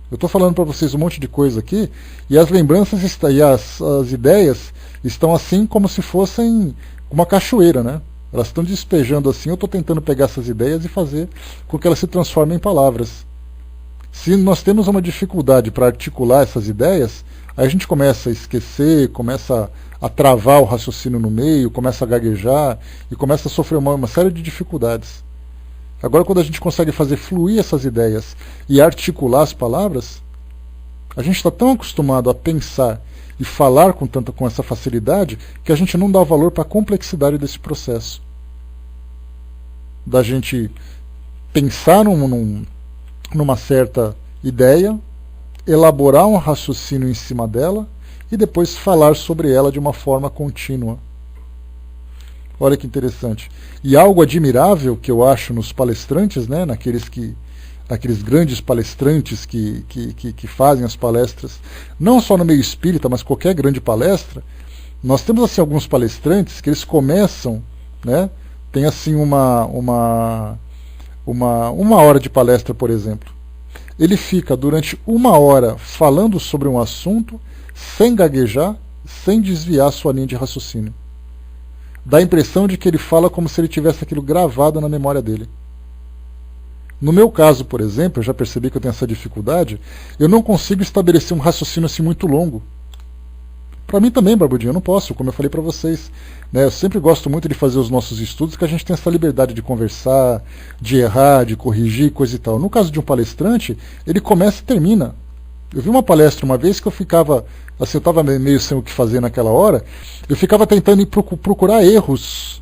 Eu estou falando para vocês um monte de coisa aqui, e as lembranças e as ideias estão assim como se fossem uma cachoeira, né? Elas estão despejando assim, eu estou tentando pegar essas ideias e fazer com que elas se transformem em palavras. Se nós temos uma dificuldade para articular essas ideias, aí a gente começa a esquecer, começa a travar o raciocínio no meio, começa a gaguejar e começa a sofrer uma série de dificuldades. Agora, quando a gente consegue fazer fluir essas ideias e articular as palavras, a gente está tão acostumado a pensar e falar com essa facilidade que a gente não dá valor para a complexidade desse processo. Da gente pensar numa certa ideia, elaborar um raciocínio em cima dela e depois falar sobre ela de uma forma contínua. Olha que interessante. E algo admirável que eu acho nos palestrantes, né, naqueles grandes palestrantes que fazem as palestras, não só no meio espírita, mas qualquer grande palestra, nós temos assim alguns palestrantes que eles começam, né, tem assim uma hora de palestra, por exemplo. Ele fica durante 1 hora falando sobre um assunto, sem gaguejar, sem desviar sua linha de raciocínio. Dá a impressão de que ele fala como se ele tivesse aquilo gravado na memória dele. No meu caso, por exemplo, eu já percebi que eu tenho essa dificuldade, eu não consigo estabelecer um raciocínio assim muito longo. Para mim também, Barbudinho, eu não posso, como eu falei para vocês. Né, eu sempre gosto muito de fazer os nossos estudos, que a gente tem essa liberdade de conversar, de errar, de corrigir, coisa e tal. No caso de um palestrante, ele começa e termina. Eu vi uma palestra uma vez que eu ficava, assim, eu estava meio sem o que fazer naquela hora, eu ficava tentando procurar erros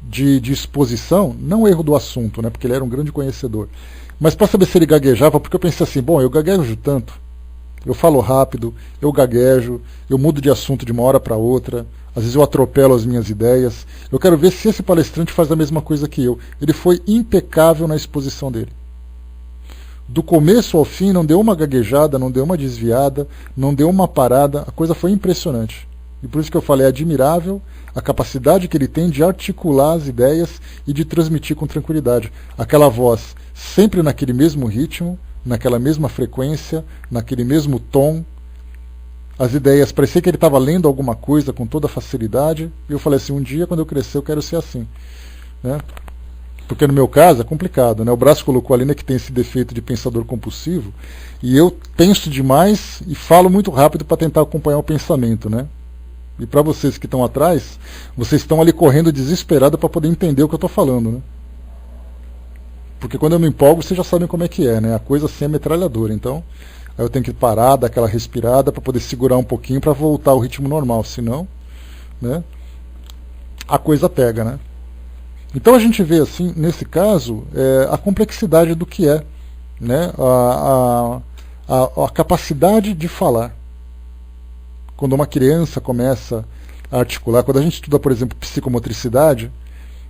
de exposição, não erro do assunto, né, porque ele era um grande conhecedor, mas para saber se ele gaguejava, porque eu pensei assim, bom, eu gaguejo tanto, eu falo rápido, eu gaguejo, eu mudo de assunto de uma hora para outra, às vezes eu atropelo as minhas ideias, eu quero ver se esse palestrante faz a mesma coisa que eu. Ele foi impecável na exposição dele. Do começo ao fim não deu uma gaguejada, não deu uma desviada, não deu uma parada, a coisa foi impressionante. E por isso que eu falei, é admirável a capacidade que ele tem de articular as ideias e de transmitir com tranquilidade. Aquela voz sempre naquele mesmo ritmo, naquela mesma frequência, naquele mesmo tom. As ideias, parecia que ele estava lendo alguma coisa com toda facilidade. E eu falei assim, um dia quando eu crescer eu quero ser assim. Né? Porque no meu caso é complicado. Né? O Brás colocou ali, né, que tem esse defeito de pensador compulsivo. E eu penso demais e falo muito rápido para tentar acompanhar o pensamento. Né? E para vocês que estão atrás, vocês estão ali correndo desesperado para poder entender o que eu estou falando, né? Porque quando eu me empolgo, vocês já sabem como é que é, né? A coisa assim é metralhadora. Então, aí eu tenho que parar, dar aquela respirada para poder segurar um pouquinho para voltar ao ritmo normal. Senão, né, a coisa pega, né? Então a gente vê, assim, nesse caso, a complexidade do que é, né, a capacidade de falar. Quando uma criança começa a articular, quando a gente estuda, por exemplo, psicomotricidade,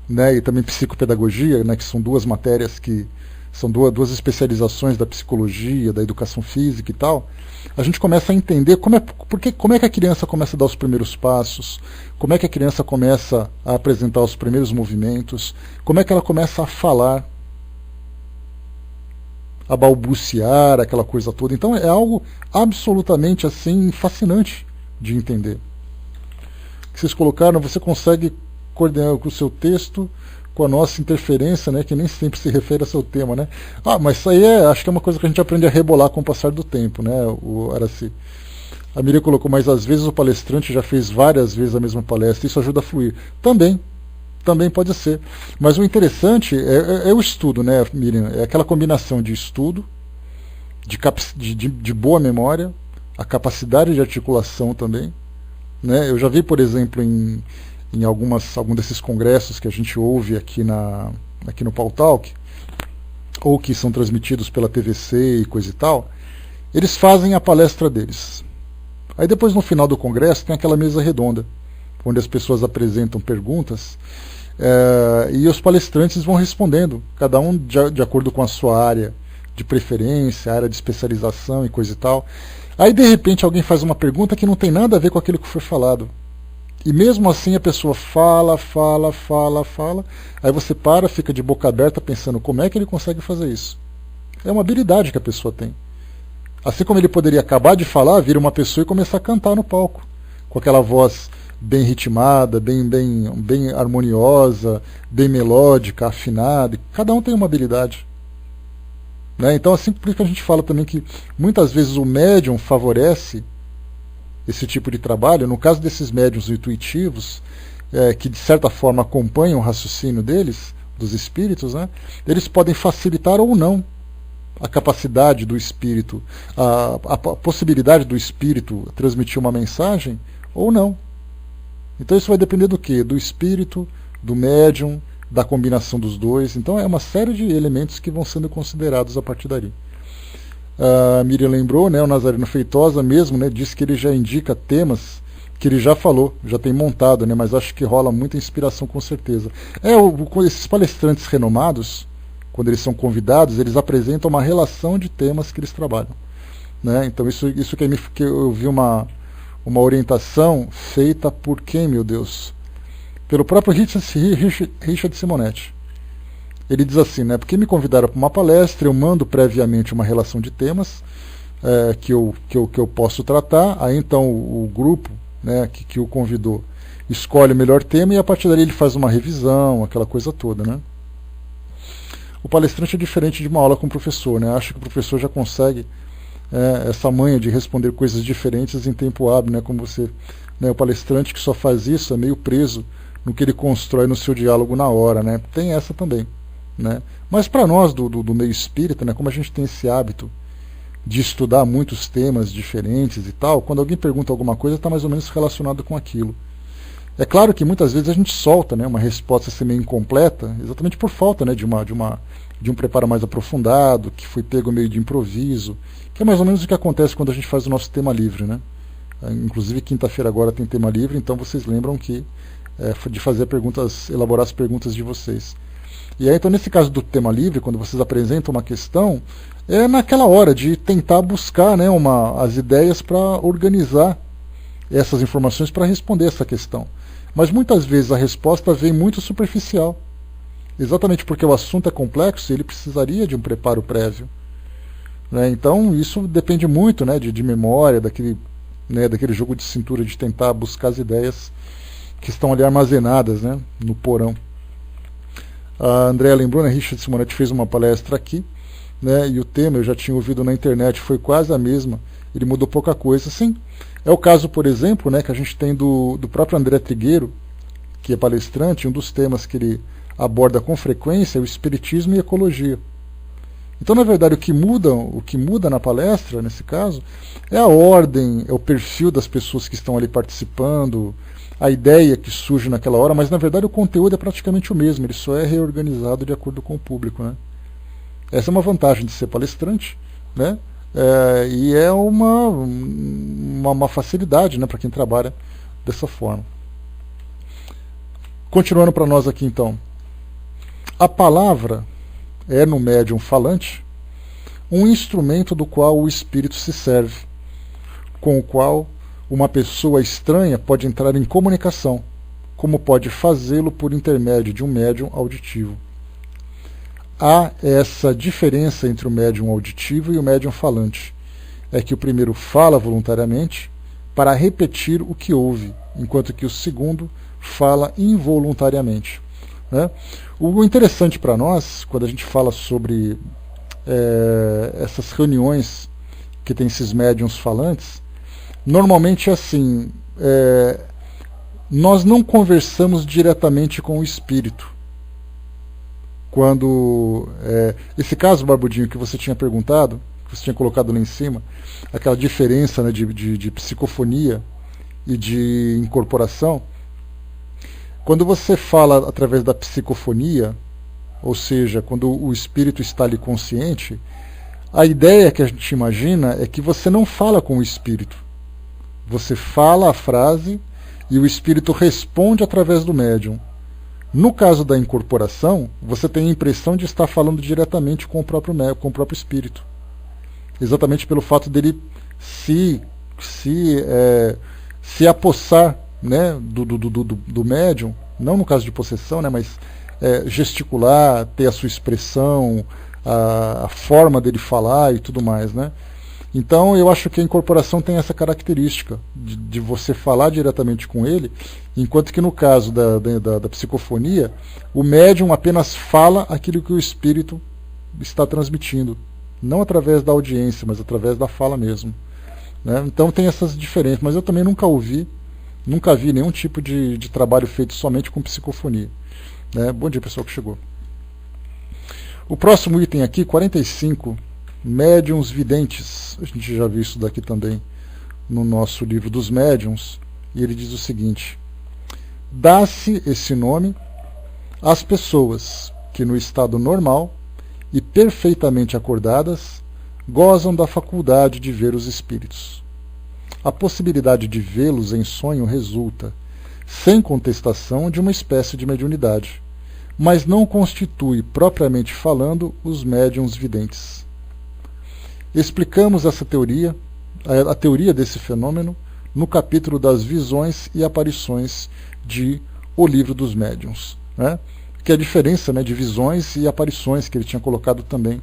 né, e também psicopedagogia, né, que são duas matérias que são duas especializações da psicologia, da educação física e tal, a gente começa a entender como é que a criança começa a dar os primeiros passos, como é que a criança começa a apresentar os primeiros movimentos, como é que ela começa a falar, a balbuciar, aquela coisa toda. Então é algo absolutamente assim fascinante de entender. Vocês colocaram, você consegue coordenar o seu texto com a nossa interferência, né, que nem sempre se refere ao seu tema, né? Ah, mas isso aí acho que é uma coisa que a gente aprende a rebolar com o passar do tempo, né, o Araci. A Miriam colocou, mas às vezes o palestrante já fez várias vezes a mesma palestra, isso ajuda a fluir. Também pode ser. Mas o interessante é o estudo, né, Miriam? É aquela combinação de estudo, de boa memória, a capacidade de articulação também, né? Eu já vi, por exemplo, em algum desses congressos que a gente ouve aqui no Pautalk, ou que são transmitidos pela TVC e coisa e tal, eles fazem a palestra deles. Aí depois, no final do congresso, tem aquela mesa redonda, onde as pessoas apresentam perguntas, e os palestrantes vão respondendo, cada um de acordo com a sua área de preferência, área de especialização e coisa e tal. Aí, de repente, alguém faz uma pergunta que não tem nada a ver com aquilo que foi falado. E mesmo assim a pessoa fala, aí você para, fica de boca aberta pensando como é que ele consegue fazer isso. É uma habilidade que a pessoa tem. Assim como ele poderia acabar de falar, vir uma pessoa e começar a cantar no palco, com aquela voz bem ritmada, bem harmoniosa, bem melódica, afinada. Cada um tem uma habilidade. Né? Então, assim, por isso que a gente fala também que muitas vezes o médium favorece esse tipo de trabalho. No caso desses médiuns intuitivos, que de certa forma acompanham o raciocínio deles, dos espíritos, né, eles podem facilitar ou não a capacidade do espírito, a possibilidade do espírito transmitir uma mensagem ou não. Então isso vai depender do quê? Do espírito, do médium, da combinação dos dois. Então é uma série de elementos que vão sendo considerados a partir dali. A Miriam lembrou, né, o Nazareno Feitosa mesmo, né, disse que ele já indica temas que ele já falou, já tem montado, né, mas acho que rola muita inspiração com certeza. Esses palestrantes renomados, quando eles são convidados, eles apresentam uma relação de temas que eles trabalham. Né? Então isso que eu vi uma orientação feita por quem, meu Deus? Pelo próprio Richard Simonetti. Ele diz assim, né, porque me convidaram para uma palestra, eu mando previamente uma relação de temas que eu posso tratar, aí então o grupo, né, que o convidou escolhe o melhor tema e a partir dali ele faz uma revisão, aquela coisa toda, né? O palestrante é diferente de uma aula com o professor, né? Acho que o professor já consegue essa manha de responder coisas diferentes em tempo hábil, né? Como você, né? O palestrante que só faz isso é meio preso no que ele constrói no seu diálogo na hora, né? Tem essa também, né? Mas para nós do meio espírita, né? Como a gente tem esse hábito de estudar muitos temas diferentes e tal, quando alguém pergunta alguma coisa está mais ou menos relacionado com aquilo. É claro que muitas vezes a gente solta, né, uma resposta assim meio incompleta, exatamente por falta, né, de um preparo mais aprofundado, que foi pego meio de improviso, que é mais ou menos o que acontece quando a gente faz o nosso tema livre, né? Inclusive quinta-feira agora tem tema livre, então vocês lembram que de fazer perguntas, elaborar as perguntas de vocês. E aí, então, nesse caso do tema livre, quando vocês apresentam uma questão, é naquela hora de tentar buscar, né, as ideias para organizar essas informações para responder essa questão. Mas muitas vezes a resposta vem muito superficial. Exatamente porque o assunto é complexo e ele precisaria de um preparo prévio. Né? Então isso depende muito, né, de memória, daquele jogo de cintura de tentar buscar as ideias que estão ali armazenadas, né, no porão. A Andréa lembrou, né, Richard Simonetti fez uma palestra aqui, né, e o tema eu já tinha ouvido na internet, foi quase a mesma ele mudou pouca coisa. Sim, é o caso, por exemplo, né, que a gente tem do próprio André Trigueiro, que é palestrante. Um dos temas que ele aborda com frequência é o espiritismo e ecologia. Então, na verdade, o que muda na palestra, nesse caso, é a ordem, é o perfil das pessoas que estão ali participando, a ideia que surge naquela hora, mas, na verdade, o conteúdo é praticamente o mesmo, ele só é reorganizado de acordo com o público, né? Essa é uma vantagem de ser palestrante, né? E é uma facilidade, né, para quem trabalha dessa forma. Continuando para nós aqui, então. A palavra é, no médium falante, um instrumento do qual o espírito se serve, com o qual uma pessoa estranha pode entrar em comunicação, como pode fazê-lo por intermédio de um médium auditivo. Há essa diferença entre o médium auditivo e o médium falante. É que o primeiro fala voluntariamente para repetir o que ouve, enquanto que o segundo fala involuntariamente. Né? O interessante para nós, quando a gente fala sobre essas reuniões que tem esses médiums falantes, normalmente é assim, nós não conversamos diretamente com o espírito. Quando esse caso, Barbudinho, que você tinha perguntado, que você tinha colocado lá em cima, aquela diferença, né, de psicofonia e de incorporação, quando você fala através da psicofonia, ou seja, quando o espírito está ali consciente, a ideia que a gente imagina é que você não fala com o espírito. Você fala a frase e o espírito responde através do médium. No caso da incorporação, você tem a impressão de estar falando diretamente com o próprio espírito. Exatamente pelo fato dele se apossar, né, do médium, não no caso de possessão, né, mas gesticular, ter a sua expressão, a forma dele falar e tudo mais, né? Então eu acho que a incorporação tem essa característica de você falar diretamente com ele, enquanto que no caso da psicofonia, o médium apenas fala aquilo que o espírito está transmitindo, não através da audiência, mas através da fala mesmo, né? Então tem essas diferenças, mas eu também nunca vi nenhum tipo de trabalho feito somente com psicofonia, né? Bom dia, pessoal que chegou. O próximo item aqui, 45, médiuns videntes. A gente já viu isso daqui também no nosso livro dos médiuns, e ele diz o seguinte: dá-se esse nome às pessoas que no estado normal e perfeitamente acordadas gozam da faculdade de ver os espíritos. A possibilidade de vê-los em sonho resulta, sem contestação, de uma espécie de mediunidade, mas não constitui, propriamente falando, os médiuns videntes. Explicamos essa teoria, a teoria desse fenômeno, no capítulo das visões e aparições de O Livro dos Médiuns, né? Que é a diferença, né, de visões e aparições que ele tinha colocado também.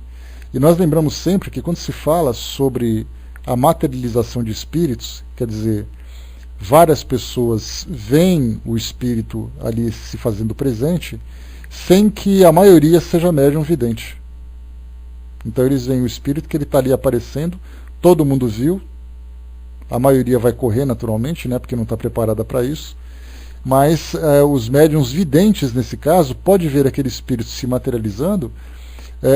E nós lembramos sempre que quando se fala sobre a materialização de espíritos, quer dizer, várias pessoas veem o espírito ali se fazendo presente, sem que a maioria seja médium vidente. Então eles veem o espírito que ele está ali aparecendo, todo mundo viu, a maioria vai correr naturalmente, né, porque não está preparada para isso, mas os médiuns videntes, nesse caso, pode ver aquele espírito se materializando,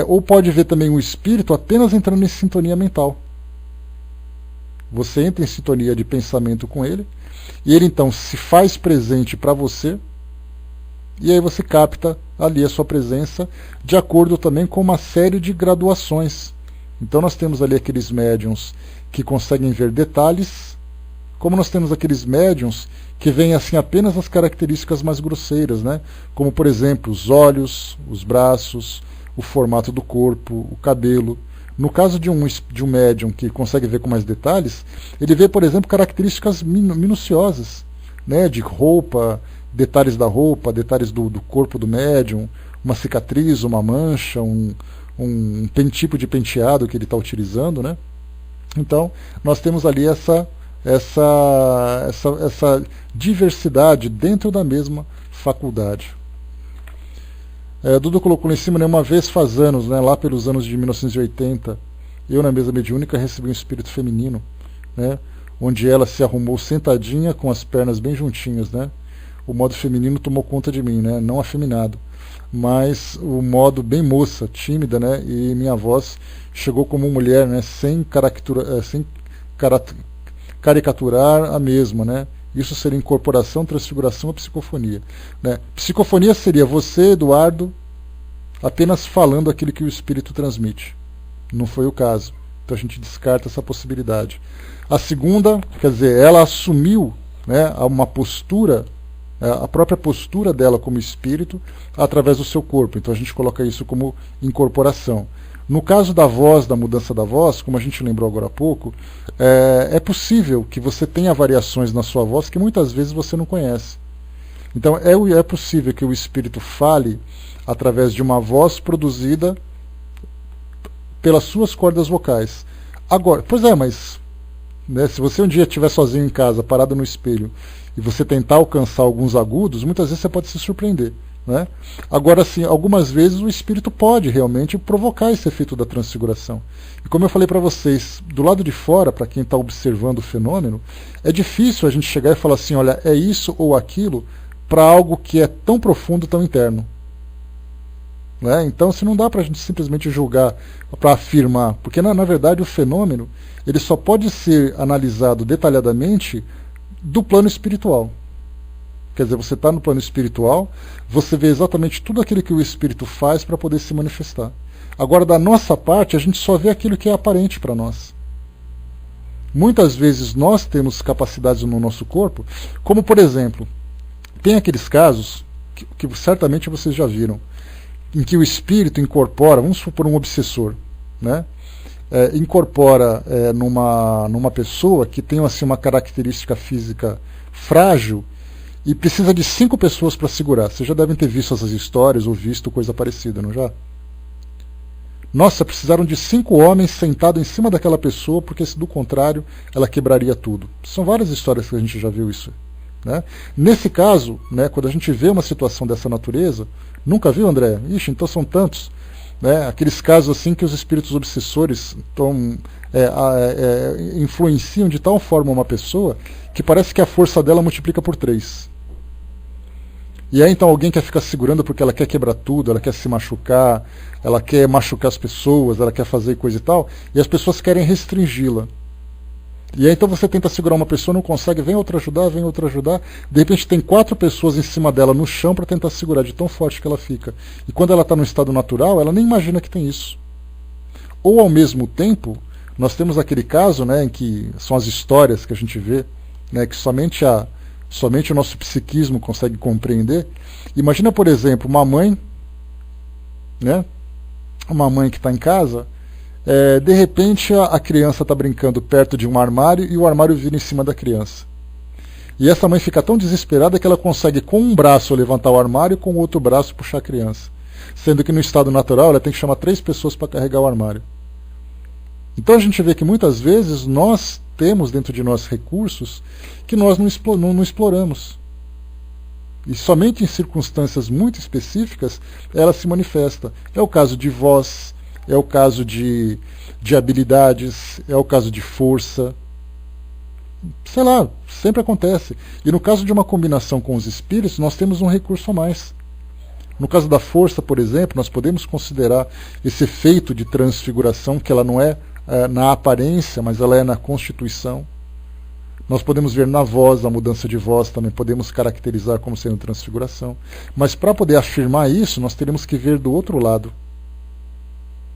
ou pode ver também o espírito apenas entrando em sintonia mental. Você entra em sintonia de pensamento com ele, e ele então se faz presente para você, e aí você capta ali a sua presença, de acordo também com uma série de graduações. Então nós temos ali aqueles médiuns que conseguem ver detalhes, como nós temos aqueles médiuns que veem assim apenas as características mais grosseiras, né? Como por exemplo os olhos, os braços, o formato do corpo, o cabelo. No caso de um médium que consegue ver com mais detalhes, ele vê, por exemplo, características minuciosas, né? De roupa, detalhes da roupa, detalhes do corpo do médium, uma cicatriz, uma mancha, um tipo de penteado que ele está utilizando, né? Então, nós temos ali essa diversidade dentro da mesma faculdade. Dudu colocou lá em cima, né, uma vez faz anos, né, lá pelos anos de 1980, eu na mesa mediúnica recebi um espírito feminino né? Onde ela se arrumou sentadinha com as pernas bem juntinhas, né? O modo feminino tomou conta de mim, né? Não afeminado, mas o modo bem moça, tímida, né? E minha voz chegou como mulher, né? Sem caricaturar a mesma, né? Isso seria incorporação, transfiguração ou psicofonia, né? Psicofonia seria você, Eduardo, apenas falando aquilo que o espírito transmite. Não foi o caso. Então a gente descarta essa possibilidade. A segunda, quer dizer, ela assumiu, né, uma postura, a própria postura dela como espírito, através do seu corpo. Então a gente coloca isso como incorporação. No caso da voz, da mudança da voz, como a gente lembrou agora há pouco, é possível que você tenha variações na sua voz que muitas vezes você não conhece. Então é possível que o espírito fale através de uma voz produzida pelas suas cordas vocais. Agora, pois é, mas né, se você um dia estiver sozinho em casa, parado no espelho, e você tentar alcançar alguns agudos, muitas vezes você pode se surpreender. Né? Agora, sim, algumas vezes o espírito pode realmente provocar esse efeito da transfiguração. E como eu falei para vocês, do lado de fora, para quem está observando o fenômeno, é difícil a gente chegar e falar assim, olha, é isso ou aquilo, para algo que é tão profundo, tão interno. Né? Então, se não dá para a gente simplesmente julgar, para afirmar, porque na verdade o fenômeno ele só pode ser analisado detalhadamente do plano espiritual. Quer dizer, você está no plano espiritual, você vê exatamente tudo aquilo que o espírito faz para poder se manifestar. Agora, da nossa parte, a gente só vê aquilo que é aparente para nós. Muitas vezes nós temos capacidades no nosso corpo, como por exemplo, tem aqueles casos que certamente vocês já viram, em que o espírito incorpora, vamos supor um obsessor, né? Incorpora numa pessoa que tem assim, uma característica física frágil e precisa de 5 pessoas para segurar. Vocês já devem ter visto essas histórias ou visto coisa parecida, não já? Nossa, precisaram de 5 homens sentados em cima daquela pessoa, porque se do contrário ela quebraria tudo. São várias histórias que a gente já viu isso. Né? Nesse caso, né, quando a gente vê uma situação dessa natureza, nunca viu, André? Ixi, então são tantos. Né? Aqueles casos assim que os espíritos obsessores influenciam de tal forma uma pessoa que parece que a força dela multiplica por 3. E aí então alguém quer ficar segurando porque ela quer quebrar tudo, ela quer se machucar, ela quer machucar as pessoas, ela quer fazer coisa e tal, e as pessoas querem restringi-la. E aí então você tenta segurar uma pessoa, não consegue, vem outra ajudar, de repente tem 4 pessoas em cima dela no chão para tentar segurar, de tão forte que ela fica. E quando ela está no estado natural, ela nem imagina que tem isso. Ou ao mesmo tempo, nós temos aquele caso, né, em que são as histórias que a gente vê, né, que somente o nosso psiquismo consegue compreender. Imagina, por exemplo, uma mãe, né, uma mãe que está em casa, de repente a criança está brincando perto de um armário e o armário vira em cima da criança. E essa mãe fica tão desesperada que ela consegue com um braço levantar o armário e com o outro braço puxar a criança. Sendo que no estado natural ela tem que chamar 3 pessoas para carregar o armário. Então a gente vê que muitas vezes nós temos dentro de nós recursos que nós não exploramos. E somente em circunstâncias muito específicas ela se manifesta. É o caso de voz, é o caso de habilidades, é o caso de força. Sei lá, sempre acontece. E no caso de uma combinação com os espíritos, nós temos um recurso a mais. No caso da força, por exemplo, nós podemos considerar esse efeito de transfiguração, que ela não é na aparência, mas ela é na constituição. Nós podemos ver na voz, a mudança de voz também podemos caracterizar como sendo transfiguração. Mas para poder afirmar isso, nós teremos que ver do outro lado.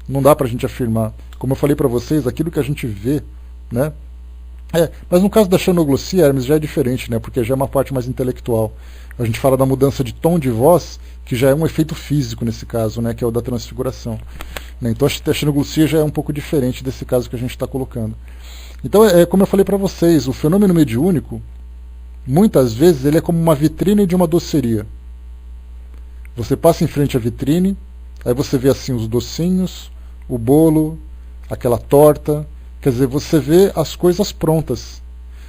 Não dá para a gente afirmar. Como eu falei para vocês, aquilo que a gente vê, né? Mas no caso da xenoglossia, Hermes, já é diferente, né? Porque já é uma parte mais intelectual. A gente fala da mudança de tom de voz, que já é um efeito físico nesse caso, né? Que é o da transfiguração. Né? Então a xenoglossia já é um pouco diferente desse caso que a gente está colocando. Então, como eu falei para vocês, o fenômeno mediúnico, muitas vezes, ele é como uma vitrine de uma doceria. Você passa em frente à vitrine, aí você vê assim os docinhos, o bolo, aquela torta. Quer dizer, você vê as coisas prontas,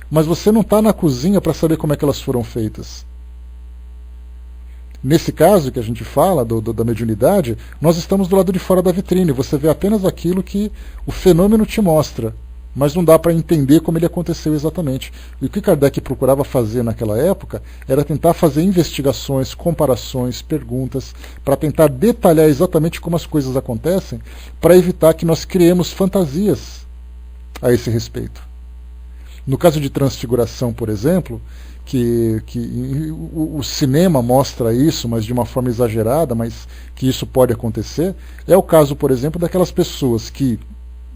mas você não está na cozinha para saber como é que elas foram feitas. Nesse caso que a gente fala, da mediunidade, nós estamos do lado de fora da vitrine. Você vê apenas aquilo que o fenômeno te mostra, mas não dá para entender como ele aconteceu exatamente. E o que Kardec procurava fazer naquela época era tentar fazer investigações, comparações, perguntas, para tentar detalhar exatamente como as coisas acontecem, para evitar que nós criemos fantasias a esse respeito. No caso de Transfiguração, por exemplo, que o cinema mostra isso, mas de uma forma exagerada, mas que isso pode acontecer, é o caso, por exemplo, daquelas pessoas que,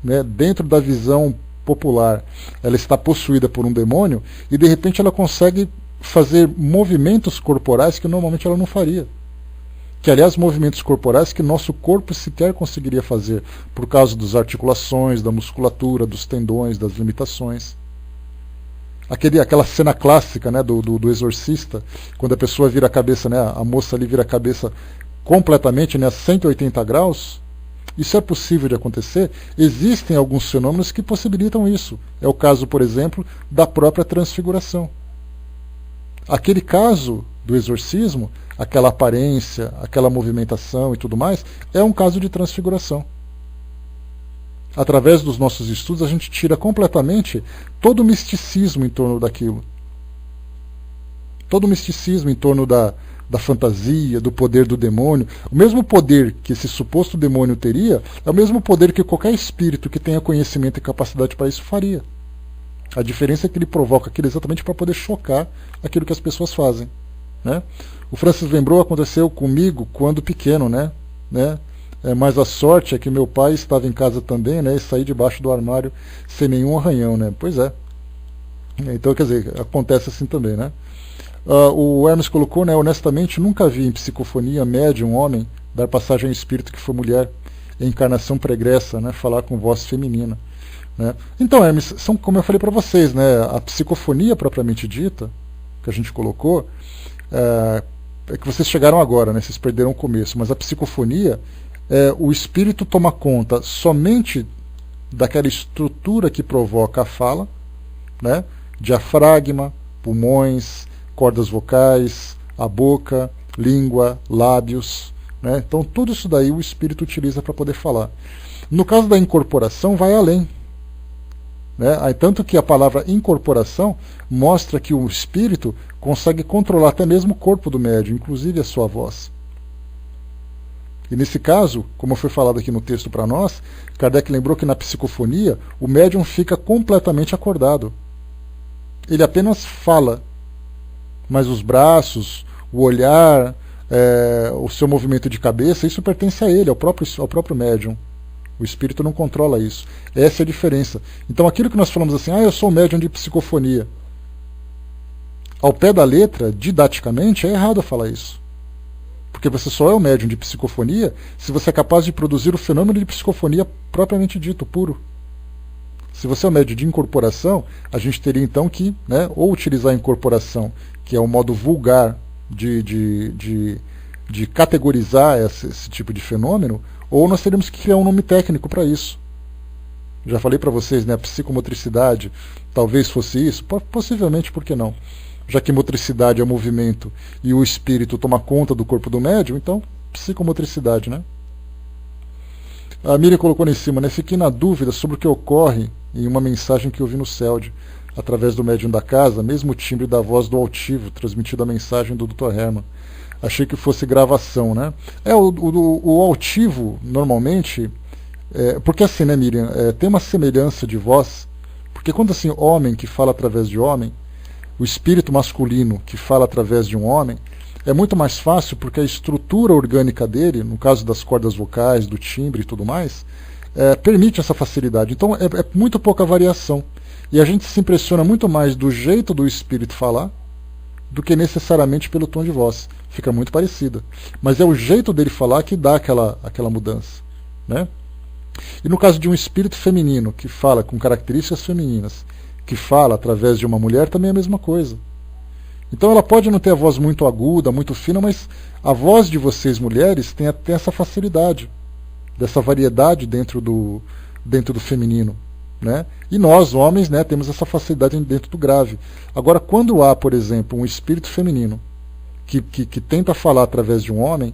né, dentro da visão popular, ela está possuída por um demônio e de repente ela consegue fazer movimentos corporais que normalmente ela não faria. Que, aliás, movimentos corporais que nosso corpo sequer conseguiria fazer, por causa das articulações, da musculatura, dos tendões, das limitações. Aquela cena clássica, né, do exorcista, quando a pessoa vira a cabeça, né, a moça ali vira a cabeça completamente, né, a 180 graus, isso é possível de acontecer. Existem alguns fenômenos que possibilitam isso. É o caso, por exemplo, da própria transfiguração. Aquele caso do exorcismo, aquela aparência, aquela movimentação e tudo mais, é um caso de transfiguração. Através dos nossos estudos, a gente tira completamente todo o misticismo em torno daquilo. Todo o misticismo em torno da fantasia, do poder do demônio. O mesmo poder que esse suposto demônio teria é o mesmo poder que qualquer espírito que tenha conhecimento e capacidade para isso faria. A diferença é que ele provoca aquilo exatamente para poder chocar aquilo que as pessoas fazem. Né? O Francis lembrou, aconteceu comigo quando pequeno, né? Mas a sorte é que meu pai estava em casa também, né, e saí debaixo do armário sem nenhum arranhão, né? Pois é. Então, quer dizer, acontece assim também, né? O Hermes colocou, né, honestamente, nunca vi em psicofonia médium homem dar passagem ao espírito que foi mulher, em encarnação pregressa, né, falar com voz feminina. Né? Então, Hermes, são, como eu falei para vocês, né, a psicofonia propriamente dita, que a gente colocou, é que vocês chegaram agora, né, vocês perderam o começo, mas a psicofonia, o espírito toma conta somente daquela estrutura que provoca a fala, né? Diafragma, pulmões, cordas vocais, a boca, língua, lábios. Né? Então tudo isso daí o espírito utiliza para poder falar. No caso da incorporação, vai além. Né? Tanto que a palavra incorporação mostra que o espírito consegue controlar até mesmo o corpo do médium, inclusive a sua voz. E nesse caso, como foi falado aqui no texto para nós, Kardec lembrou que na psicofonia o médium fica completamente acordado. Ele apenas fala, mas os braços, o olhar, o seu movimento de cabeça, isso pertence a ele, ao próprio médium. O espírito não controla isso. Essa é a diferença. Então aquilo que nós falamos assim, eu sou médium de psicofonia. Ao pé da letra, didaticamente, é errado falar isso. Porque você só é o médium de psicofonia se você é capaz de produzir o fenômeno de psicofonia propriamente dito, puro. Se você é o médium de incorporação, a gente teria então que, né, ou utilizar a incorporação, que é o modo vulgar de categorizar esse tipo de fenômeno, ou nós teríamos que criar um nome técnico para isso. Já falei para vocês, né, a psicomotricidade talvez fosse isso, possivelmente, por que não? Já que motricidade é movimento e o espírito toma conta do corpo do médium, então psicomotricidade, né? A Miriam colocou lá em cima, né? Fiquei na dúvida sobre o que ocorre em uma mensagem que eu vi no CELD, através do médium da casa, mesmo o timbre da voz do altivo, transmitido a mensagem do Dr. Herman. Achei que fosse gravação, né? O altivo, normalmente, porque assim, né, Miriam, tem uma semelhança de voz, porque quando assim, homem que fala através de homem, o espírito masculino que fala através de um homem, é muito mais fácil porque a estrutura orgânica dele, no caso das cordas vocais, do timbre e tudo mais, permite essa facilidade. Então é muito pouca variação. E a gente se impressiona muito mais do jeito do espírito falar do que necessariamente pelo tom de voz. Fica muito parecida. Mas é o jeito dele falar que dá aquela mudança. Né? E no caso de um espírito feminino que fala com características femininas, que fala através de uma mulher, também é a mesma coisa. Então ela pode não ter a voz muito aguda, muito fina, mas a voz de vocês mulheres tem até essa facilidade, dessa variedade dentro do feminino. Né? E nós, homens, né, temos essa facilidade dentro do grave. Agora, quando há, por exemplo, um espírito feminino que tenta falar através de um homem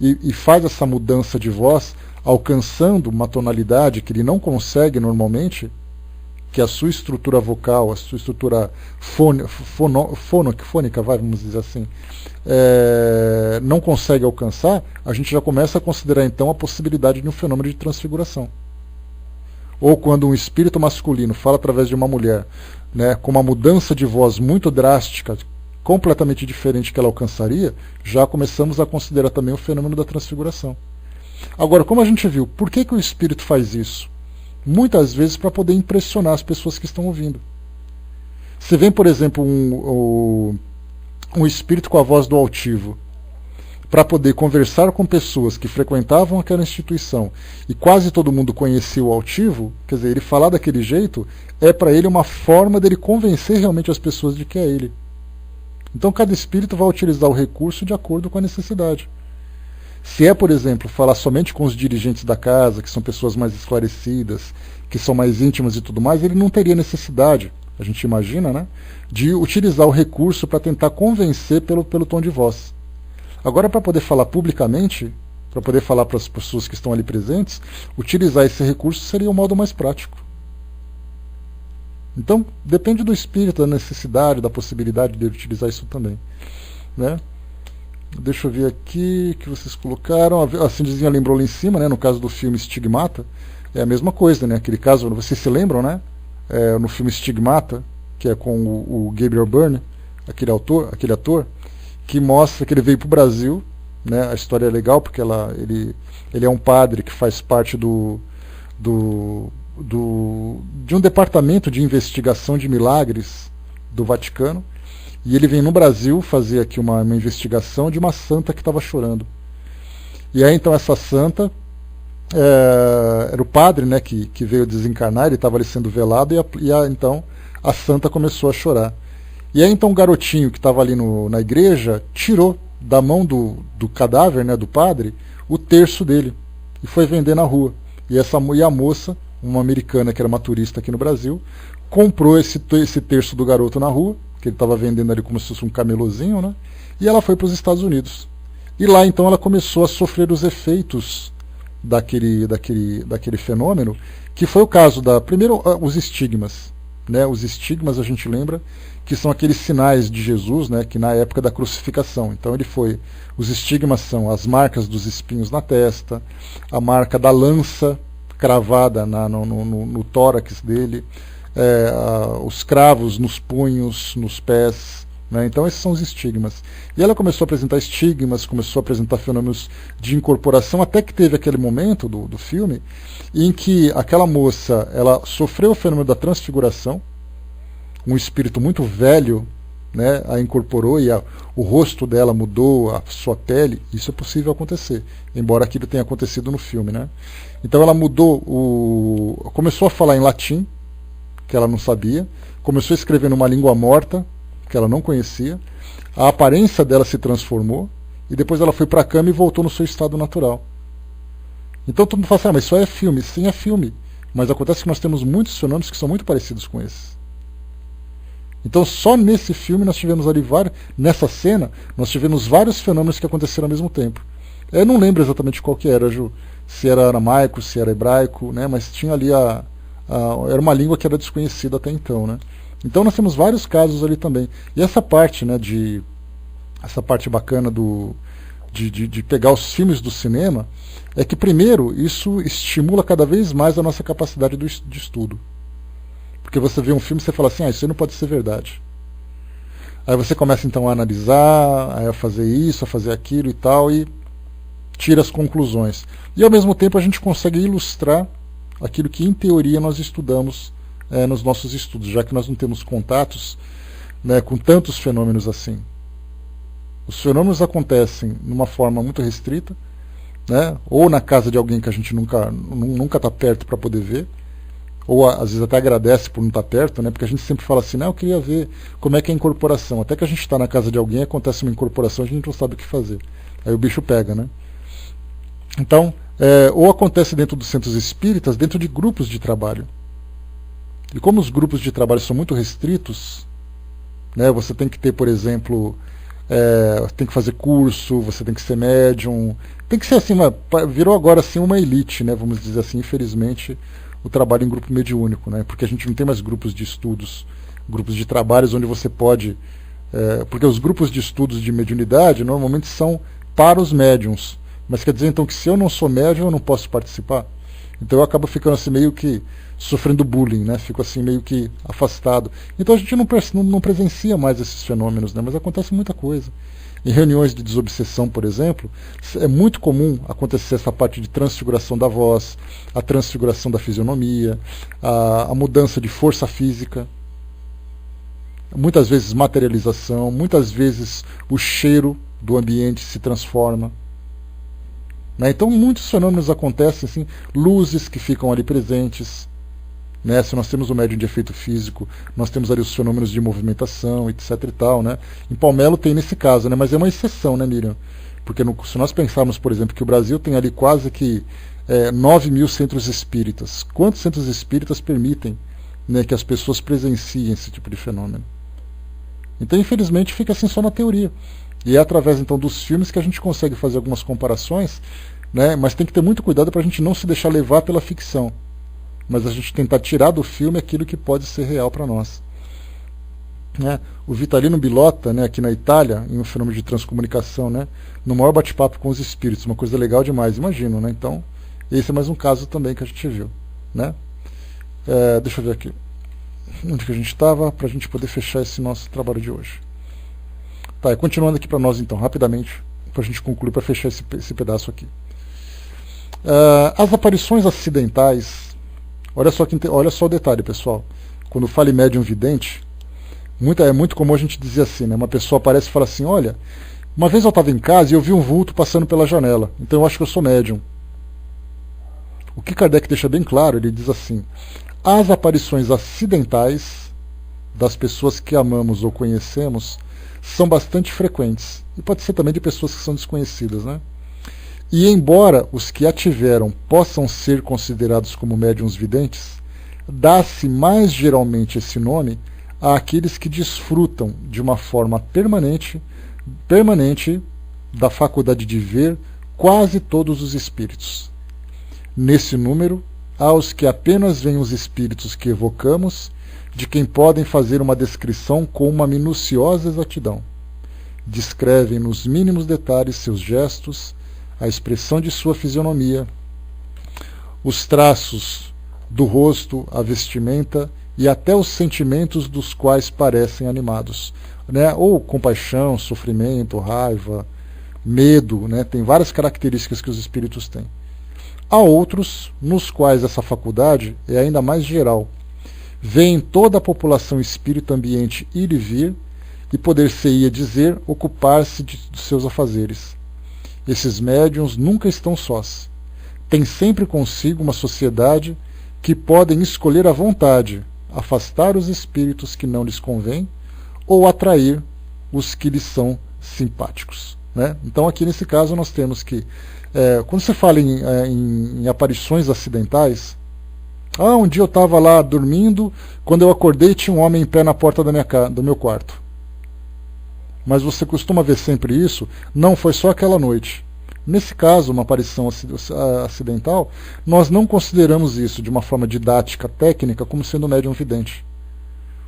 e faz essa mudança de voz, alcançando uma tonalidade que ele não consegue normalmente, que a sua estrutura vocal, a sua estrutura fônica, vamos dizer assim, não consegue alcançar, a gente já começa a considerar então a possibilidade de um fenômeno de transfiguração. Ou quando um espírito masculino fala através de uma mulher, né, com uma mudança de voz muito drástica, completamente diferente que ela alcançaria, já começamos a considerar também o fenômeno da transfiguração. Agora, como a gente viu, por que o espírito faz isso? Muitas vezes para poder impressionar as pessoas que estão ouvindo. Você vê, por exemplo, um espírito com a voz do altivo, para poder conversar com pessoas que frequentavam aquela instituição e quase todo mundo conhecia o altivo, quer dizer, ele falar daquele jeito é para ele uma forma dele convencer realmente as pessoas de que é ele. Então cada espírito vai utilizar o recurso de acordo com a necessidade. Se é, por exemplo, falar somente com os dirigentes da casa, que são pessoas mais esclarecidas, que são mais íntimas e tudo mais, ele não teria necessidade, a gente imagina, né, de utilizar o recurso para tentar convencer pelo tom de voz. Agora, para poder falar publicamente, para poder falar para as pessoas que estão ali presentes, utilizar esse recurso seria o modo mais prático. Então, depende do espírito, da necessidade, da possibilidade de utilizar isso também, né? Deixa eu ver aqui que vocês colocaram. A Cindizinha lembrou lá em cima, né, no caso do filme Stigmata, é a mesma coisa, né? Aquele caso, vocês se lembram, né? No filme Stigmata, que é com o Gabriel Byrne, aquele ator, que mostra que ele veio para o Brasil, né? A história é legal porque ele é um padre que faz parte de um departamento de investigação de milagres do Vaticano. E ele vem no Brasil fazer aqui uma investigação de uma santa que estava chorando. E aí então essa santa era o padre, né, que veio desencarnar, ele estava ali sendo velado, então a santa começou a chorar. E aí então o garotinho que estava ali na igreja tirou da mão do cadáver, né, do padre, o terço dele e foi vender na rua. E a moça, uma americana que era uma turista aqui no Brasil, comprou esse terço do garoto na rua, que ele estava vendendo ali como se fosse um camelozinho, né? E ela foi para os Estados Unidos. E lá então ela começou a sofrer os efeitos daquele fenômeno, que foi o caso primeiro os estigmas, né? Os estigmas a gente lembra que são aqueles sinais de Jesus, né? Que na época da crucificação. Então os estigmas são as marcas dos espinhos na testa, a marca da lança cravada no tórax dele, os cravos nos punhos, nos pés, né? Então esses são os estigmas. E ela começou a apresentar estigmas, começou a apresentar fenômenos de incorporação, até que teve aquele momento do filme em que aquela moça ela sofreu o fenômeno da transfiguração, um espírito muito velho, né, a incorporou e o rosto dela mudou, a sua pele. Isso é possível acontecer, embora aquilo tenha acontecido no filme, né? Então ela começou a falar em latim, que ela não sabia, começou a escrever numa língua morta, que ela não conhecia, a aparência dela se transformou, e depois ela foi para a cama e voltou no seu estado natural. Então todo mundo fala assim, mas isso é filme. Sim, é filme, mas acontece que nós temos muitos fenômenos que são muito parecidos com esses. Então só nesse filme nós tivemos ali nessa cena, nós tivemos vários fenômenos que aconteceram ao mesmo tempo. Eu não lembro exatamente qual que era, Ju, se era aramaico, se era hebraico, né, mas tinha ali era uma língua que era desconhecida até então, né? Então nós temos vários casos ali também. E essa parte, né, essa parte bacana de pegar os filmes do cinema é que primeiro isso estimula cada vez mais a nossa capacidade de estudo. Porque você vê um filme e você fala assim, isso aí não pode ser verdade. Aí você começa então a analisar, a fazer isso, a fazer aquilo e tal, e tira as conclusões. E ao mesmo tempo a gente consegue ilustrar aquilo que em teoria nós estudamos nos nossos estudos, já que nós não temos contatos, né, com tantos fenômenos assim. Os fenômenos acontecem numa forma muito restrita, né, ou na casa de alguém que a gente nunca está perto para poder ver, ou às vezes até agradece por não estar perto, né, porque a gente sempre fala assim, eu queria ver como é que é a incorporação. Até que a gente está na casa de alguém, acontece uma incorporação, a gente não sabe o que fazer. Aí o bicho pega, né? Então, ou acontece dentro dos centros espíritas, dentro de grupos de trabalho. E como os grupos de trabalho são muito restritos, né, você tem que ter, por exemplo, tem que fazer curso, você tem que ser médium, tem que ser assim, virou agora assim uma elite, né, vamos dizer assim, infelizmente, o trabalho em grupo mediúnico, né? Porque a gente não tem mais grupos de estudos, grupos de trabalhos onde você pode... porque os grupos de estudos de mediunidade normalmente são para os médiums. Mas quer dizer então que se eu não sou médium eu não posso participar? Então eu acabo ficando assim meio que sofrendo bullying, né? Fico assim meio que afastado. Então a gente não presencia mais esses fenômenos, né? Mas acontece muita coisa. Em reuniões de desobsessão, por exemplo, é muito comum acontecer essa parte de transfiguração da voz, a transfiguração da fisionomia, a mudança de força física, muitas vezes materialização, muitas vezes o cheiro do ambiente se transforma. Né? Então muitos fenômenos acontecem, assim, luzes que ficam ali presentes. Né? Se nós temos o médium de efeito físico, nós temos ali os fenômenos de movimentação, etc. e tal, né? Em Palmelo tem nesse caso, né? Mas é uma exceção, né, Miriam? Porque se nós pensarmos, por exemplo, que o Brasil tem ali quase que 9 mil centros espíritas, quantos centros espíritas permitem, né, que as pessoas presenciem esse tipo de fenômeno? Então, infelizmente, fica assim só na teoria. E é através, então, dos filmes que a gente consegue fazer algumas comparações, né? Mas tem que ter muito cuidado para a gente não se deixar levar pela ficção. Mas a gente tentar tirar do filme aquilo que pode ser real para nós. Né? O Vitalino Bilota, né, aqui na Itália, em um fenômeno de transcomunicação, né, no maior bate-papo com os espíritos, uma coisa legal demais, imagino. Né? Então, esse é mais um caso também que a gente viu. Né? Deixa eu ver aqui. Onde que a gente estava, para a gente poder fechar esse nosso trabalho de hoje. Tá, e continuando aqui para nós, então, rapidamente, para a gente concluir, para fechar esse pedaço aqui. As aparições acidentais. Olha só o detalhe, pessoal. Quando fala em médium vidente, é muito comum a gente dizer assim, né? Uma pessoa aparece e fala assim, olha, uma vez eu estava em casa e eu vi um vulto passando pela janela, então eu acho que eu sou médium. O que Kardec deixa bem claro, ele diz assim, as aparições acidentais das pessoas que amamos ou conhecemos são bastante frequentes. E pode ser também de pessoas que são desconhecidas, né? E embora os que a tiveram possam ser considerados como médiuns videntes, dá-se mais geralmente esse nome àqueles que desfrutam de uma forma permanente da faculdade de ver quase todos os espíritos. Nesse número, há os que apenas veem os espíritos que evocamos, de quem podem fazer uma descrição com uma minuciosa exatidão. Descrevem nos mínimos detalhes seus gestos, a expressão de sua fisionomia, os traços do rosto, a vestimenta e até os sentimentos dos quais parecem animados, né? Ou compaixão, sofrimento, raiva, medo, né? Tem várias características que os espíritos têm. Há outros nos quais essa faculdade é ainda mais geral. Vêem toda a população espírita ambiente ir e vir e poder-se-ia dizer ocupar-se dos seus afazeres. Esses médiuns nunca estão sós. Têm sempre consigo uma sociedade que podem escolher à vontade, afastar os espíritos que não lhes convêm ou atrair os que lhes são simpáticos. Né? Então aqui nesse caso nós temos que, quando você fala em aparições acidentais, um dia eu estava lá dormindo, quando eu acordei tinha um homem em pé na porta do meu quarto. Mas você costuma ver sempre isso? Não, foi só aquela noite. Nesse caso, uma aparição acidental, nós não consideramos isso de uma forma didática, técnica, como sendo médium vidente.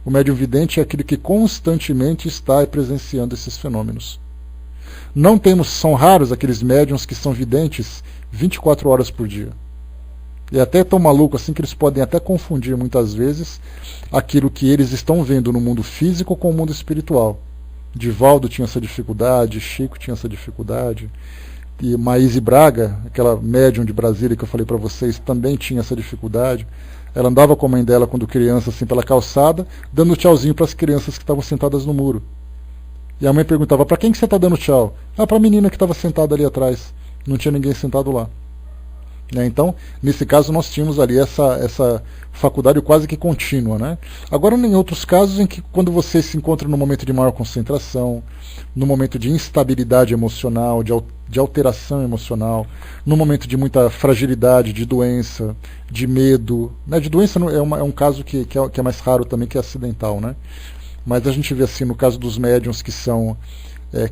O médium vidente é aquele que constantemente está presenciando esses fenômenos. São raros aqueles médiums que são videntes 24 horas por dia. E até tão maluco assim que eles podem até confundir muitas vezes aquilo que eles estão vendo no mundo físico com o mundo espiritual. Divaldo tinha essa dificuldade, Chico tinha essa dificuldade, e Maíse Braga, aquela médium de Brasília que eu falei para vocês, também tinha essa dificuldade. Ela andava com a mãe dela quando criança, assim, pela calçada, dando tchauzinho para as crianças que estavam sentadas no muro. E a mãe perguntava, para quem que você está dando tchau? Para a menina que estava sentada ali atrás. Não tinha ninguém sentado lá. Então, nesse caso, nós tínhamos ali essa faculdade quase que contínua. Né? Agora, em outros casos, em que quando você se encontra no momento de maior concentração, no momento de instabilidade emocional, de alteração emocional, no momento de muita fragilidade, de doença, de medo. Né? De doença é um caso que é mais raro também, que é acidental. Né? Mas a gente vê assim, no caso dos médiuns que são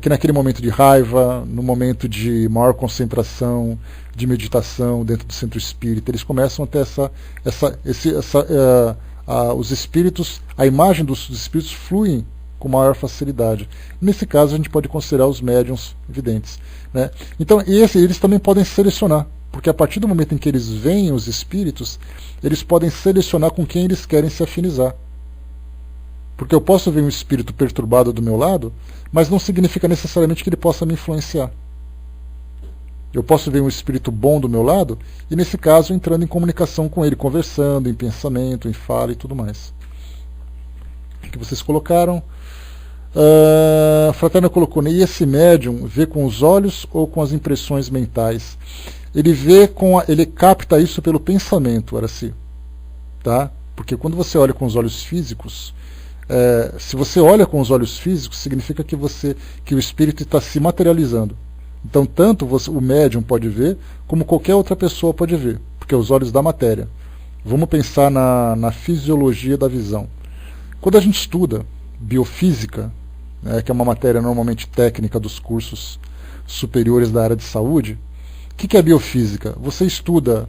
que naquele momento de raiva, no momento de maior concentração, de meditação dentro do centro espírita, eles começam a ter os espíritos, a imagem dos espíritos fluem com maior facilidade. Nesse caso, a gente pode considerar os médiuns videntes, né? Então, eles também podem selecionar, porque a partir do momento em que eles veem os espíritos, eles podem selecionar com quem eles querem se afinizar. Porque eu posso ver um espírito perturbado do meu lado, mas não significa necessariamente que ele possa me influenciar. Eu posso ver um espírito bom do meu lado, e nesse caso entrando em comunicação com ele, conversando, em pensamento, em fala e tudo mais. O que vocês colocaram? A Fraterna colocou, e esse médium vê com os olhos ou com as impressões mentais? Ele ele capta isso pelo pensamento, Araci. Tá? Porque quando você olha com os olhos físicos, se você olha com os olhos físicos, significa que o espírito está se materializando. Então, tanto o médium pode ver, como qualquer outra pessoa pode ver, porque é os olhos da matéria. Vamos pensar na fisiologia da visão. Quando a gente estuda biofísica, que é uma matéria normalmente técnica dos cursos superiores da área de saúde, o que é biofísica? Você estuda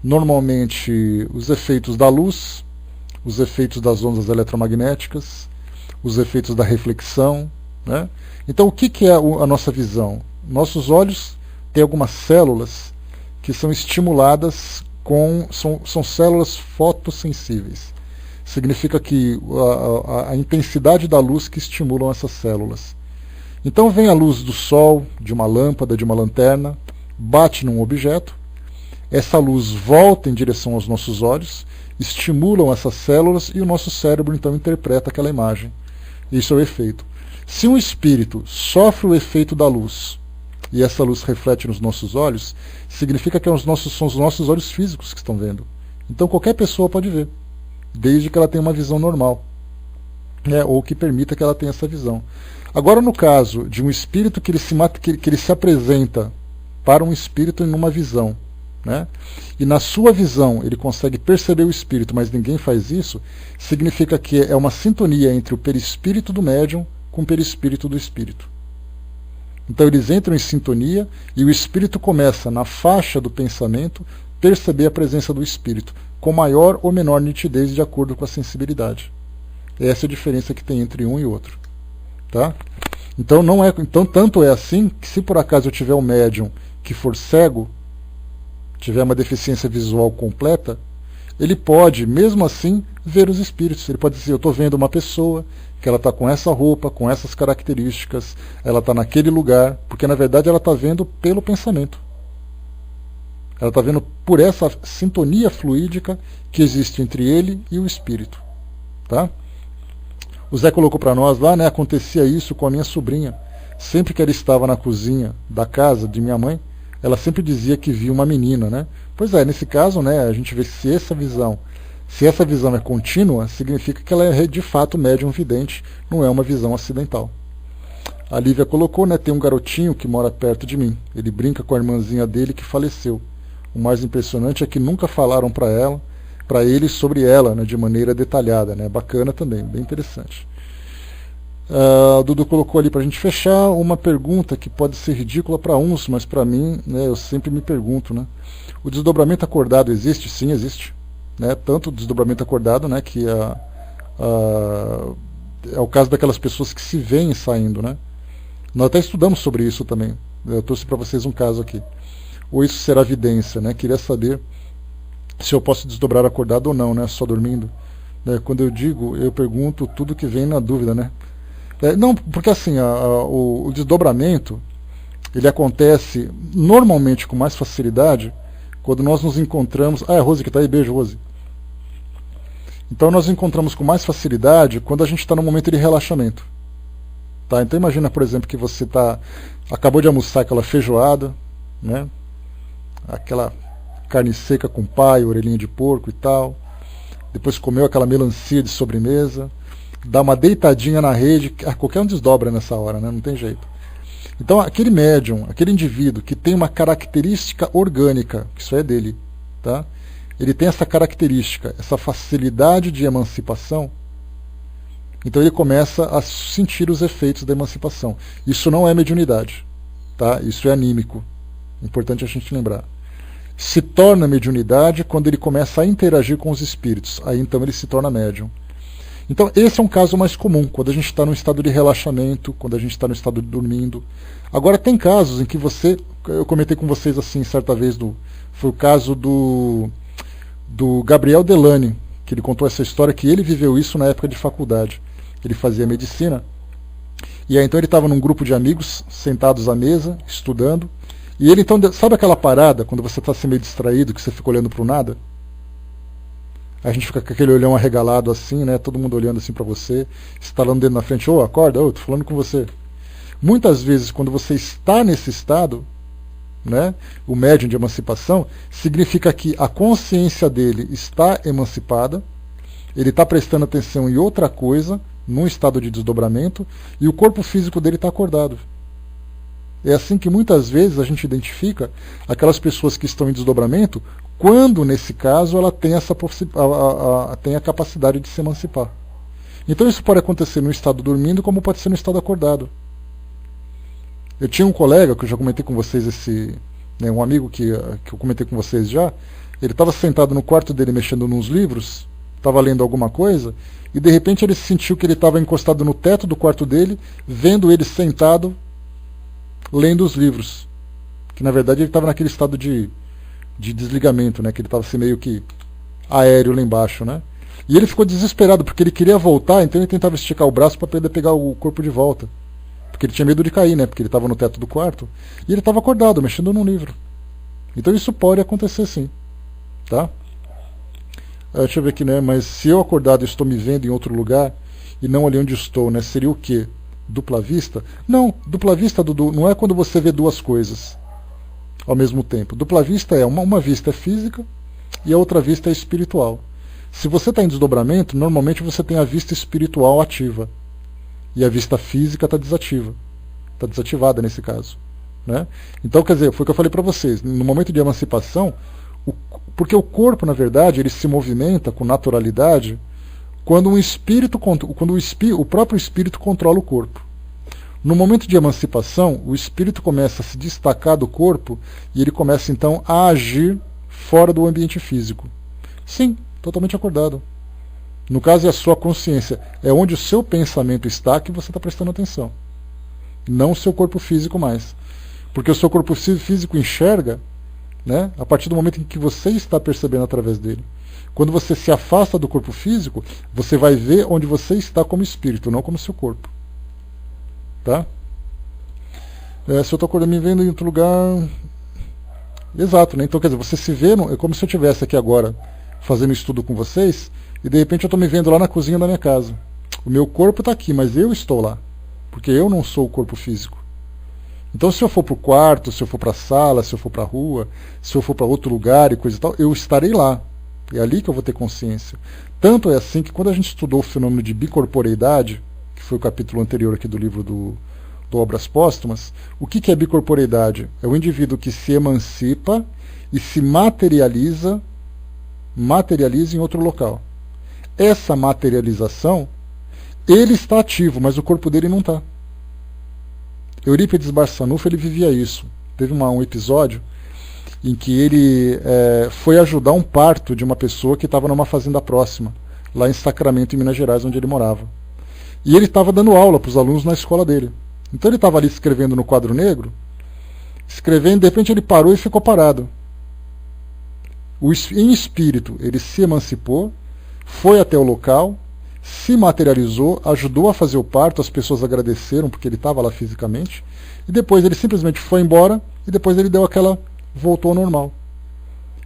normalmente os efeitos da luz, os efeitos das ondas eletromagnéticas, os efeitos da reflexão, né? Então, o que é a nossa visão? Nossos olhos têm algumas células que são estimuladas são células fotossensíveis. Significa que a intensidade da luz que estimulam essas células. Então vem a luz do sol, de uma lâmpada, de uma lanterna, bate num objeto, essa luz volta em direção aos nossos olhos, estimulam essas células e o nosso cérebro então interpreta aquela imagem. Isso é o efeito. Se um espírito sofre o efeito da luz e essa luz reflete nos nossos olhos, significa que são os nossos olhos físicos que estão vendo. Então qualquer pessoa pode ver, desde que ela tenha uma visão normal, ou que permita que ela tenha essa visão. Agora, no caso de um espírito que ele se apresenta para um espírito em uma visão, né? E na sua visão ele consegue perceber o espírito, mas ninguém faz isso, significa que é uma sintonia entre o perispírito do médium com o perispírito do espírito. Então eles entram em sintonia e o espírito começa, na faixa do pensamento, perceber a presença do espírito, com maior ou menor nitidez de acordo com a sensibilidade. Essa é a diferença que tem entre um e outro. Tá? Então, tanto é assim que se por acaso eu tiver um médium que for cego, tiver uma deficiência visual completa, ele pode, mesmo assim, ver os espíritos. Ele pode dizer, eu estou vendo uma pessoa, que ela está com essa roupa, com essas características, ela está naquele lugar, porque na verdade ela está vendo pelo pensamento. Ela está vendo por essa sintonia fluídica que existe entre ele e o espírito. Tá? O Zé colocou para nós lá, né, acontecia isso com a minha sobrinha. Sempre que ela estava na cozinha da casa de minha mãe, ela sempre dizia que via uma menina, né? Pois é, nesse caso, né, a gente vê se essa visão é contínua, significa que ela é de fato médium vidente, não é uma visão acidental. A Lívia colocou, né, tem um garotinho que mora perto de mim. Ele brinca com a irmãzinha dele que faleceu. O mais impressionante é que nunca falaram para ele sobre ela, né, de maneira detalhada, né? Bacana também, bem interessante. O Dudu colocou ali para a gente fechar uma pergunta que pode ser ridícula para uns, mas para mim, né, eu sempre me pergunto, né? O desdobramento acordado existe? Sim, existe. Né? Tanto o desdobramento acordado, né, que é o caso daquelas pessoas que se veem saindo, né? Nós até estudamos sobre isso também. Eu trouxe para vocês um caso aqui. Ou isso será evidência, né? Queria saber se eu posso desdobrar acordado ou não, né? Só dormindo. Quando eu digo, eu pergunto tudo que vem na dúvida, né? Não, porque assim, o desdobramento, ele acontece normalmente com mais facilidade quando nós nos encontramos... Ah, é a Rose que está aí, beijo, Rose. Então nós encontramos com mais facilidade quando a gente está no momento de relaxamento. Tá? Então imagina, por exemplo, que você acabou de almoçar aquela feijoada, né? Aquela carne seca com paio, orelhinha de porco e tal. Depois comeu aquela melancia de sobremesa, dá uma deitadinha na rede, qualquer um desdobra nessa hora, né? Não tem jeito. Então aquele médium, aquele indivíduo que tem uma característica orgânica, que isso é dele, tá? Ele tem essa característica, essa facilidade de emancipação, Então ele começa a sentir os efeitos da emancipação. Isso não é mediunidade, tá? Isso é anímico. Importante a gente lembrar. Se torna mediunidade quando ele começa a interagir com os espíritos. Aí então ele se torna médium. Então esse é um caso mais comum, quando a gente está no estado de relaxamento, quando a gente está no estado de dormindo. Agora tem casos em que eu comentei com vocês assim certa vez, foi o caso do Gabriel Delany, que ele contou essa história, que ele viveu isso na época de faculdade. Ele fazia medicina, e aí então ele estava num grupo de amigos, sentados à mesa, estudando, e ele então, sabe aquela parada, quando você está assim meio distraído, que você fica olhando para o nada? A gente fica com aquele olhão arregalado assim, né? Todo mundo olhando assim para você, estalando o dedo na frente, ô, acorda, ô, tô falando com você. Muitas vezes, quando você está nesse estado, né, o médium de emancipação, significa que a consciência dele está emancipada, ele está prestando atenção em outra coisa, num estado de desdobramento, e o corpo físico dele está acordado. É assim que muitas vezes a gente identifica aquelas pessoas que estão em desdobramento, quando nesse caso ela tem tem a capacidade de se emancipar. Então isso pode acontecer no estado dormindo, como pode ser no estado acordado. Eu tinha um colega, que eu já comentei com vocês, um amigo que eu comentei com vocês já, ele estava sentado no quarto dele mexendo nos livros, estava lendo alguma coisa, e de repente ele sentiu que ele estava encostado no teto do quarto dele, vendo ele sentado, lendo os livros. Que na verdade ele estava naquele estado de desligamento, né? Que ele estava assim meio que aéreo lá embaixo, né? E ele ficou desesperado, porque ele queria voltar, então ele tentava esticar o braço para poder pegar o corpo de volta. Porque ele tinha medo de cair, né? Porque ele estava no teto do quarto. E ele estava acordado, mexendo num livro. Então isso pode acontecer sim. Tá? Deixa eu ver aqui, né? Mas se eu acordado e estou me vendo em outro lugar, e não ali onde estou, né? Seria o quê? Dupla vista? Não, dupla vista, Dudu, não é quando você vê duas coisas ao mesmo tempo. Dupla vista é uma vista é física e a outra vista é espiritual. Se você está em desdobramento, normalmente você tem a vista espiritual ativa. E a vista física está desativa. Está desativada nesse caso. Né? Então, quer dizer, foi o que eu falei para vocês. No momento de emancipação, porque o corpo, na verdade, ele se movimenta com naturalidade quando o próprio espírito controla o corpo. No momento de emancipação, o espírito começa a se destacar do corpo e ele começa então a agir fora do ambiente físico. Sim, totalmente acordado. No caso é a sua consciência, é onde o seu pensamento está que você está prestando atenção. Não o seu corpo físico mais. Porque o seu corpo físico enxerga, né, a partir do momento em que você está percebendo através dele. Quando você se afasta do corpo físico, você vai ver onde você está como espírito, não como seu corpo. Tá? Se eu estou acordando me vendo em outro lugar... Exato, né? Então quer dizer, você se vê, é como se eu estivesse aqui agora fazendo estudo com vocês, e de repente eu estou me vendo lá na cozinha da minha casa. O meu corpo está aqui, mas eu estou lá. Porque eu não sou o corpo físico. Então se eu for para o quarto, se eu for para a sala, se eu for para a rua, se eu for para outro lugar e coisa e tal, eu estarei lá. É ali que eu vou ter consciência. Tanto é assim que quando a gente estudou o fenômeno de bicorporeidade, que foi o capítulo anterior aqui do livro do Obras Póstumas, o que é bicorporeidade? É o indivíduo que se emancipa e se materializa em outro local. Essa materialização, ele está ativo, mas o corpo dele não está. Eurípides Barçanufo, ele vivia isso. Teve um episódio em que ele foi ajudar um parto de uma pessoa que estava numa fazenda próxima, lá em Sacramento, em Minas Gerais, onde ele morava. E ele estava dando aula para os alunos na escola dele. Então ele estava ali escrevendo no quadro negro, escrevendo, de repente ele parou e ficou parado. Em espírito, ele se emancipou, foi até o local, se materializou, ajudou a fazer o parto, as pessoas agradeceram porque ele estava lá fisicamente, e depois ele simplesmente foi embora, e depois ele voltou ao normal.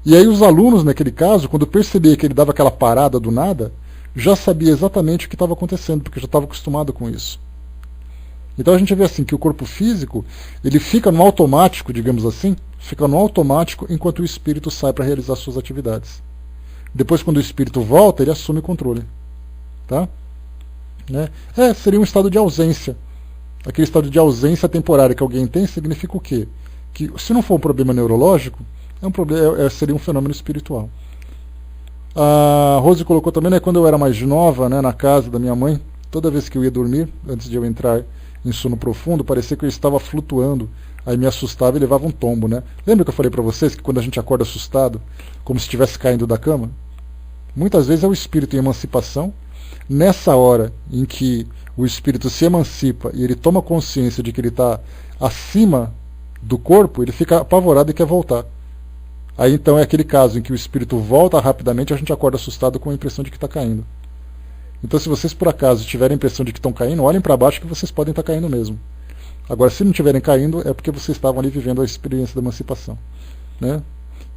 E aí os alunos, naquele caso, quando percebiam que ele dava aquela parada do nada, já sabia exatamente o que estava acontecendo, porque já estava acostumado com isso. Então a gente vê assim que o corpo físico, ele fica no automático, digamos assim, fica no automático enquanto o espírito sai para realizar suas atividades. Depois, quando o espírito volta, ele assume o controle. Tá? Né? Seria um estado de ausência. Aquele estado de ausência temporária que alguém tem significa o quê? Que se não for um problema neurológico, seria um fenômeno espiritual. A Rose colocou também, né, quando eu era mais nova, né, na casa da minha mãe, Toda vez que eu ia dormir, antes de eu entrar em sono profundo, parecia que eu estava flutuando. Aí me assustava e levava um tombo, né? Lembra que eu falei para vocês que quando a gente acorda assustado, como se estivesse caindo da cama? Muitas vezes é o espírito em emancipação. Nessa hora em que o espírito se emancipa e ele toma consciência de que ele está acima do corpo, ele fica apavorado e quer voltar. Aí então é aquele caso em que o espírito volta rapidamente e a gente acorda assustado com a impressão de que está caindo. Então, se vocês por acaso tiverem a impressão de que estão caindo, olhem para baixo que vocês podem estar caindo mesmo. Agora, se não estiverem caindo, é porque vocês estavam ali vivendo a experiência da emancipação. Né?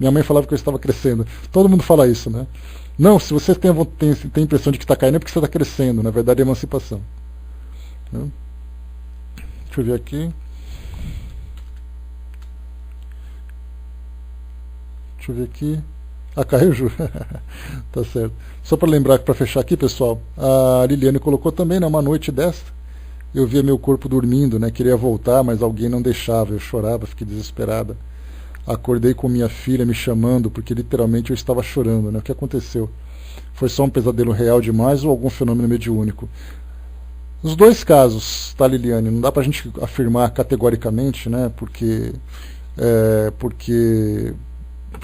Minha mãe falava que eu estava crescendo. Todo mundo fala isso, né? Não, se você tem a impressão de que está caindo, é porque você está crescendo. Na verdade, é emancipação. Né? Deixa eu ver aqui. Deixa eu ver aqui. Ah, caiu, Ju. Tá certo. Só para lembrar, para fechar aqui, pessoal, a Liliane colocou também, né, uma noite desta, eu via meu corpo dormindo, né, queria voltar, mas alguém não deixava, eu chorava, fiquei desesperada. Acordei com minha filha me chamando, porque literalmente eu estava chorando, né? O que aconteceu? Foi só um pesadelo real demais ou algum fenômeno mediúnico? Os dois casos, tá, Liliane? Não dá pra gente afirmar categoricamente, né? Porque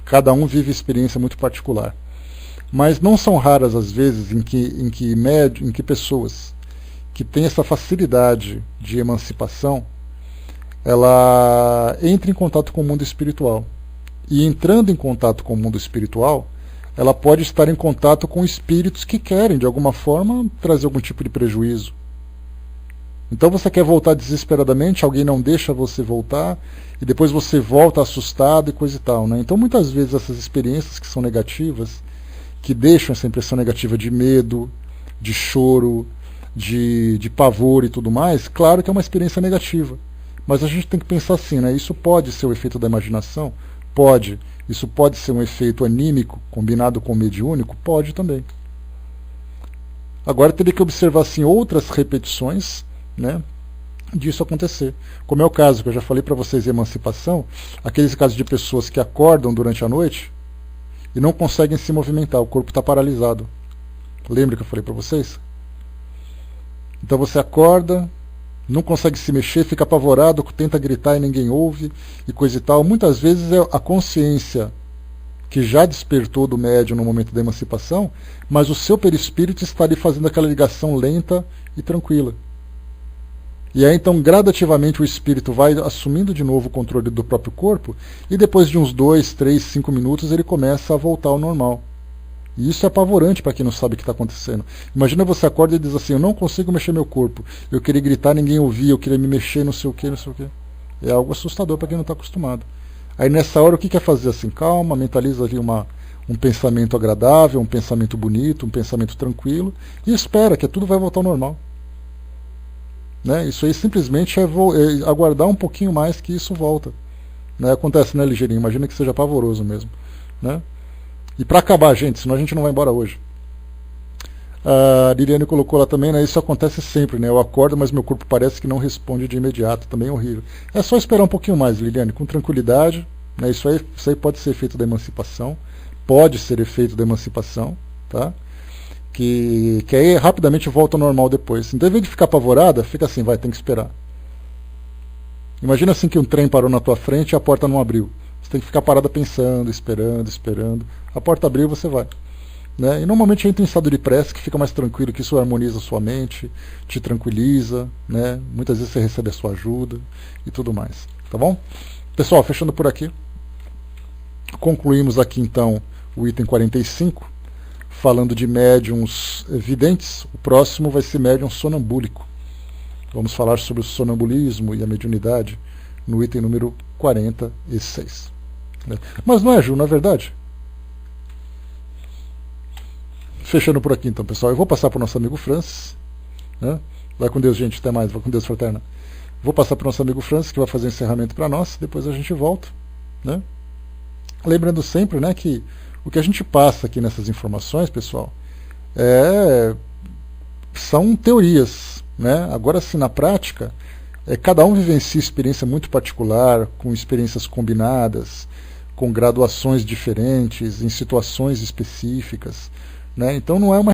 cada um vive experiência muito particular. Mas não são raras as vezes em que pessoas que têm essa facilidade de emancipação, ela entra em contato com o mundo espiritual. E entrando em contato com o mundo espiritual, ela pode estar em contato com espíritos que querem, de alguma forma, trazer algum tipo de prejuízo. Então você quer voltar desesperadamente, alguém não deixa você voltar, e depois você volta assustado e coisa e tal. Né? Então muitas vezes essas experiências que são negativas, que deixam essa impressão negativa de medo, de choro, de pavor e tudo mais, claro que é uma experiência negativa. Mas a gente tem que pensar assim, né? Isso pode ser o efeito da imaginação? Pode. Isso pode ser um efeito anímico combinado com o mediúnico? Pode também. Agora teria que observar assim, outras repetições, né, disso acontecer. Como é o caso que eu já falei para vocês em emancipação, aqueles casos de pessoas que acordam durante a noite e não conseguem se movimentar, o corpo está paralisado. Lembra que eu falei para vocês? Então você acorda, não consegue se mexer, fica apavorado, tenta gritar e ninguém ouve, e coisa e tal. Muitas vezes é a consciência que já despertou do médium no momento da emancipação, mas o seu perispírito está ali fazendo aquela ligação lenta e tranquila. E aí então gradativamente o espírito vai assumindo de novo o controle do próprio corpo, e depois de uns 2, 3, 5 minutos ele começa a voltar ao normal. E isso é apavorante para quem não sabe o que está acontecendo. Imagina você acorda e diz assim, eu não consigo mexer meu corpo, eu queria gritar, ninguém ouvia, eu queria me mexer, não sei o que, não sei o que. É algo assustador para quem não está acostumado. Aí nessa hora o que quer fazer assim? Calma, mentaliza ali um pensamento agradável, um pensamento bonito, um pensamento tranquilo, e espera que tudo vai voltar ao normal. Né? Isso aí simplesmente é aguardar um pouquinho mais que isso volta. Né? Acontece, né, Ligeirinho? Imagina que seja pavoroso mesmo. Né? E para acabar, gente, senão a gente não vai embora hoje. A Liliane colocou lá também, né? Isso acontece sempre, né? Eu acordo, mas meu corpo parece que não responde de imediato. Também é horrível. É só esperar um pouquinho mais, Liliane, com tranquilidade. Né? Isso aí pode ser efeito da emancipação. Pode ser efeito da emancipação, tá? Que aí rapidamente volta ao normal depois. Então, em vez de ficar apavorada, fica assim, vai, tem que esperar. Imagina assim que um trem parou na tua frente e a porta não abriu. Você tem que ficar parada pensando, esperando. A porta abriu e você vai. Né? E normalmente entra em estado de prece, que fica mais tranquilo, que isso harmoniza a sua mente, te tranquiliza, né? Muitas vezes você recebe a sua ajuda e tudo mais. Tá bom? Pessoal, fechando por aqui. Concluímos aqui então o item 45, falando de médiums videntes. O próximo vai ser médium sonambúlico. Vamos falar sobre o sonambulismo e a mediunidade no item número 46. Mas não é, Ju, não é verdade? Fechando por aqui então, pessoal. Eu vou passar para o nosso amigo Francis. Né? Vai com Deus, gente. Até mais. Vai com Deus, fraterna. Vou passar para o nosso amigo Francis, que vai fazer o encerramento para nós. Depois a gente volta. Né? Lembrando sempre, né, que o que a gente passa aqui nessas informações, pessoal, são teorias. Né? Agora sim, na prática, cada um vivencia experiência muito particular, com experiências combinadas, com graduações diferentes, em situações específicas. Né? Então não é uma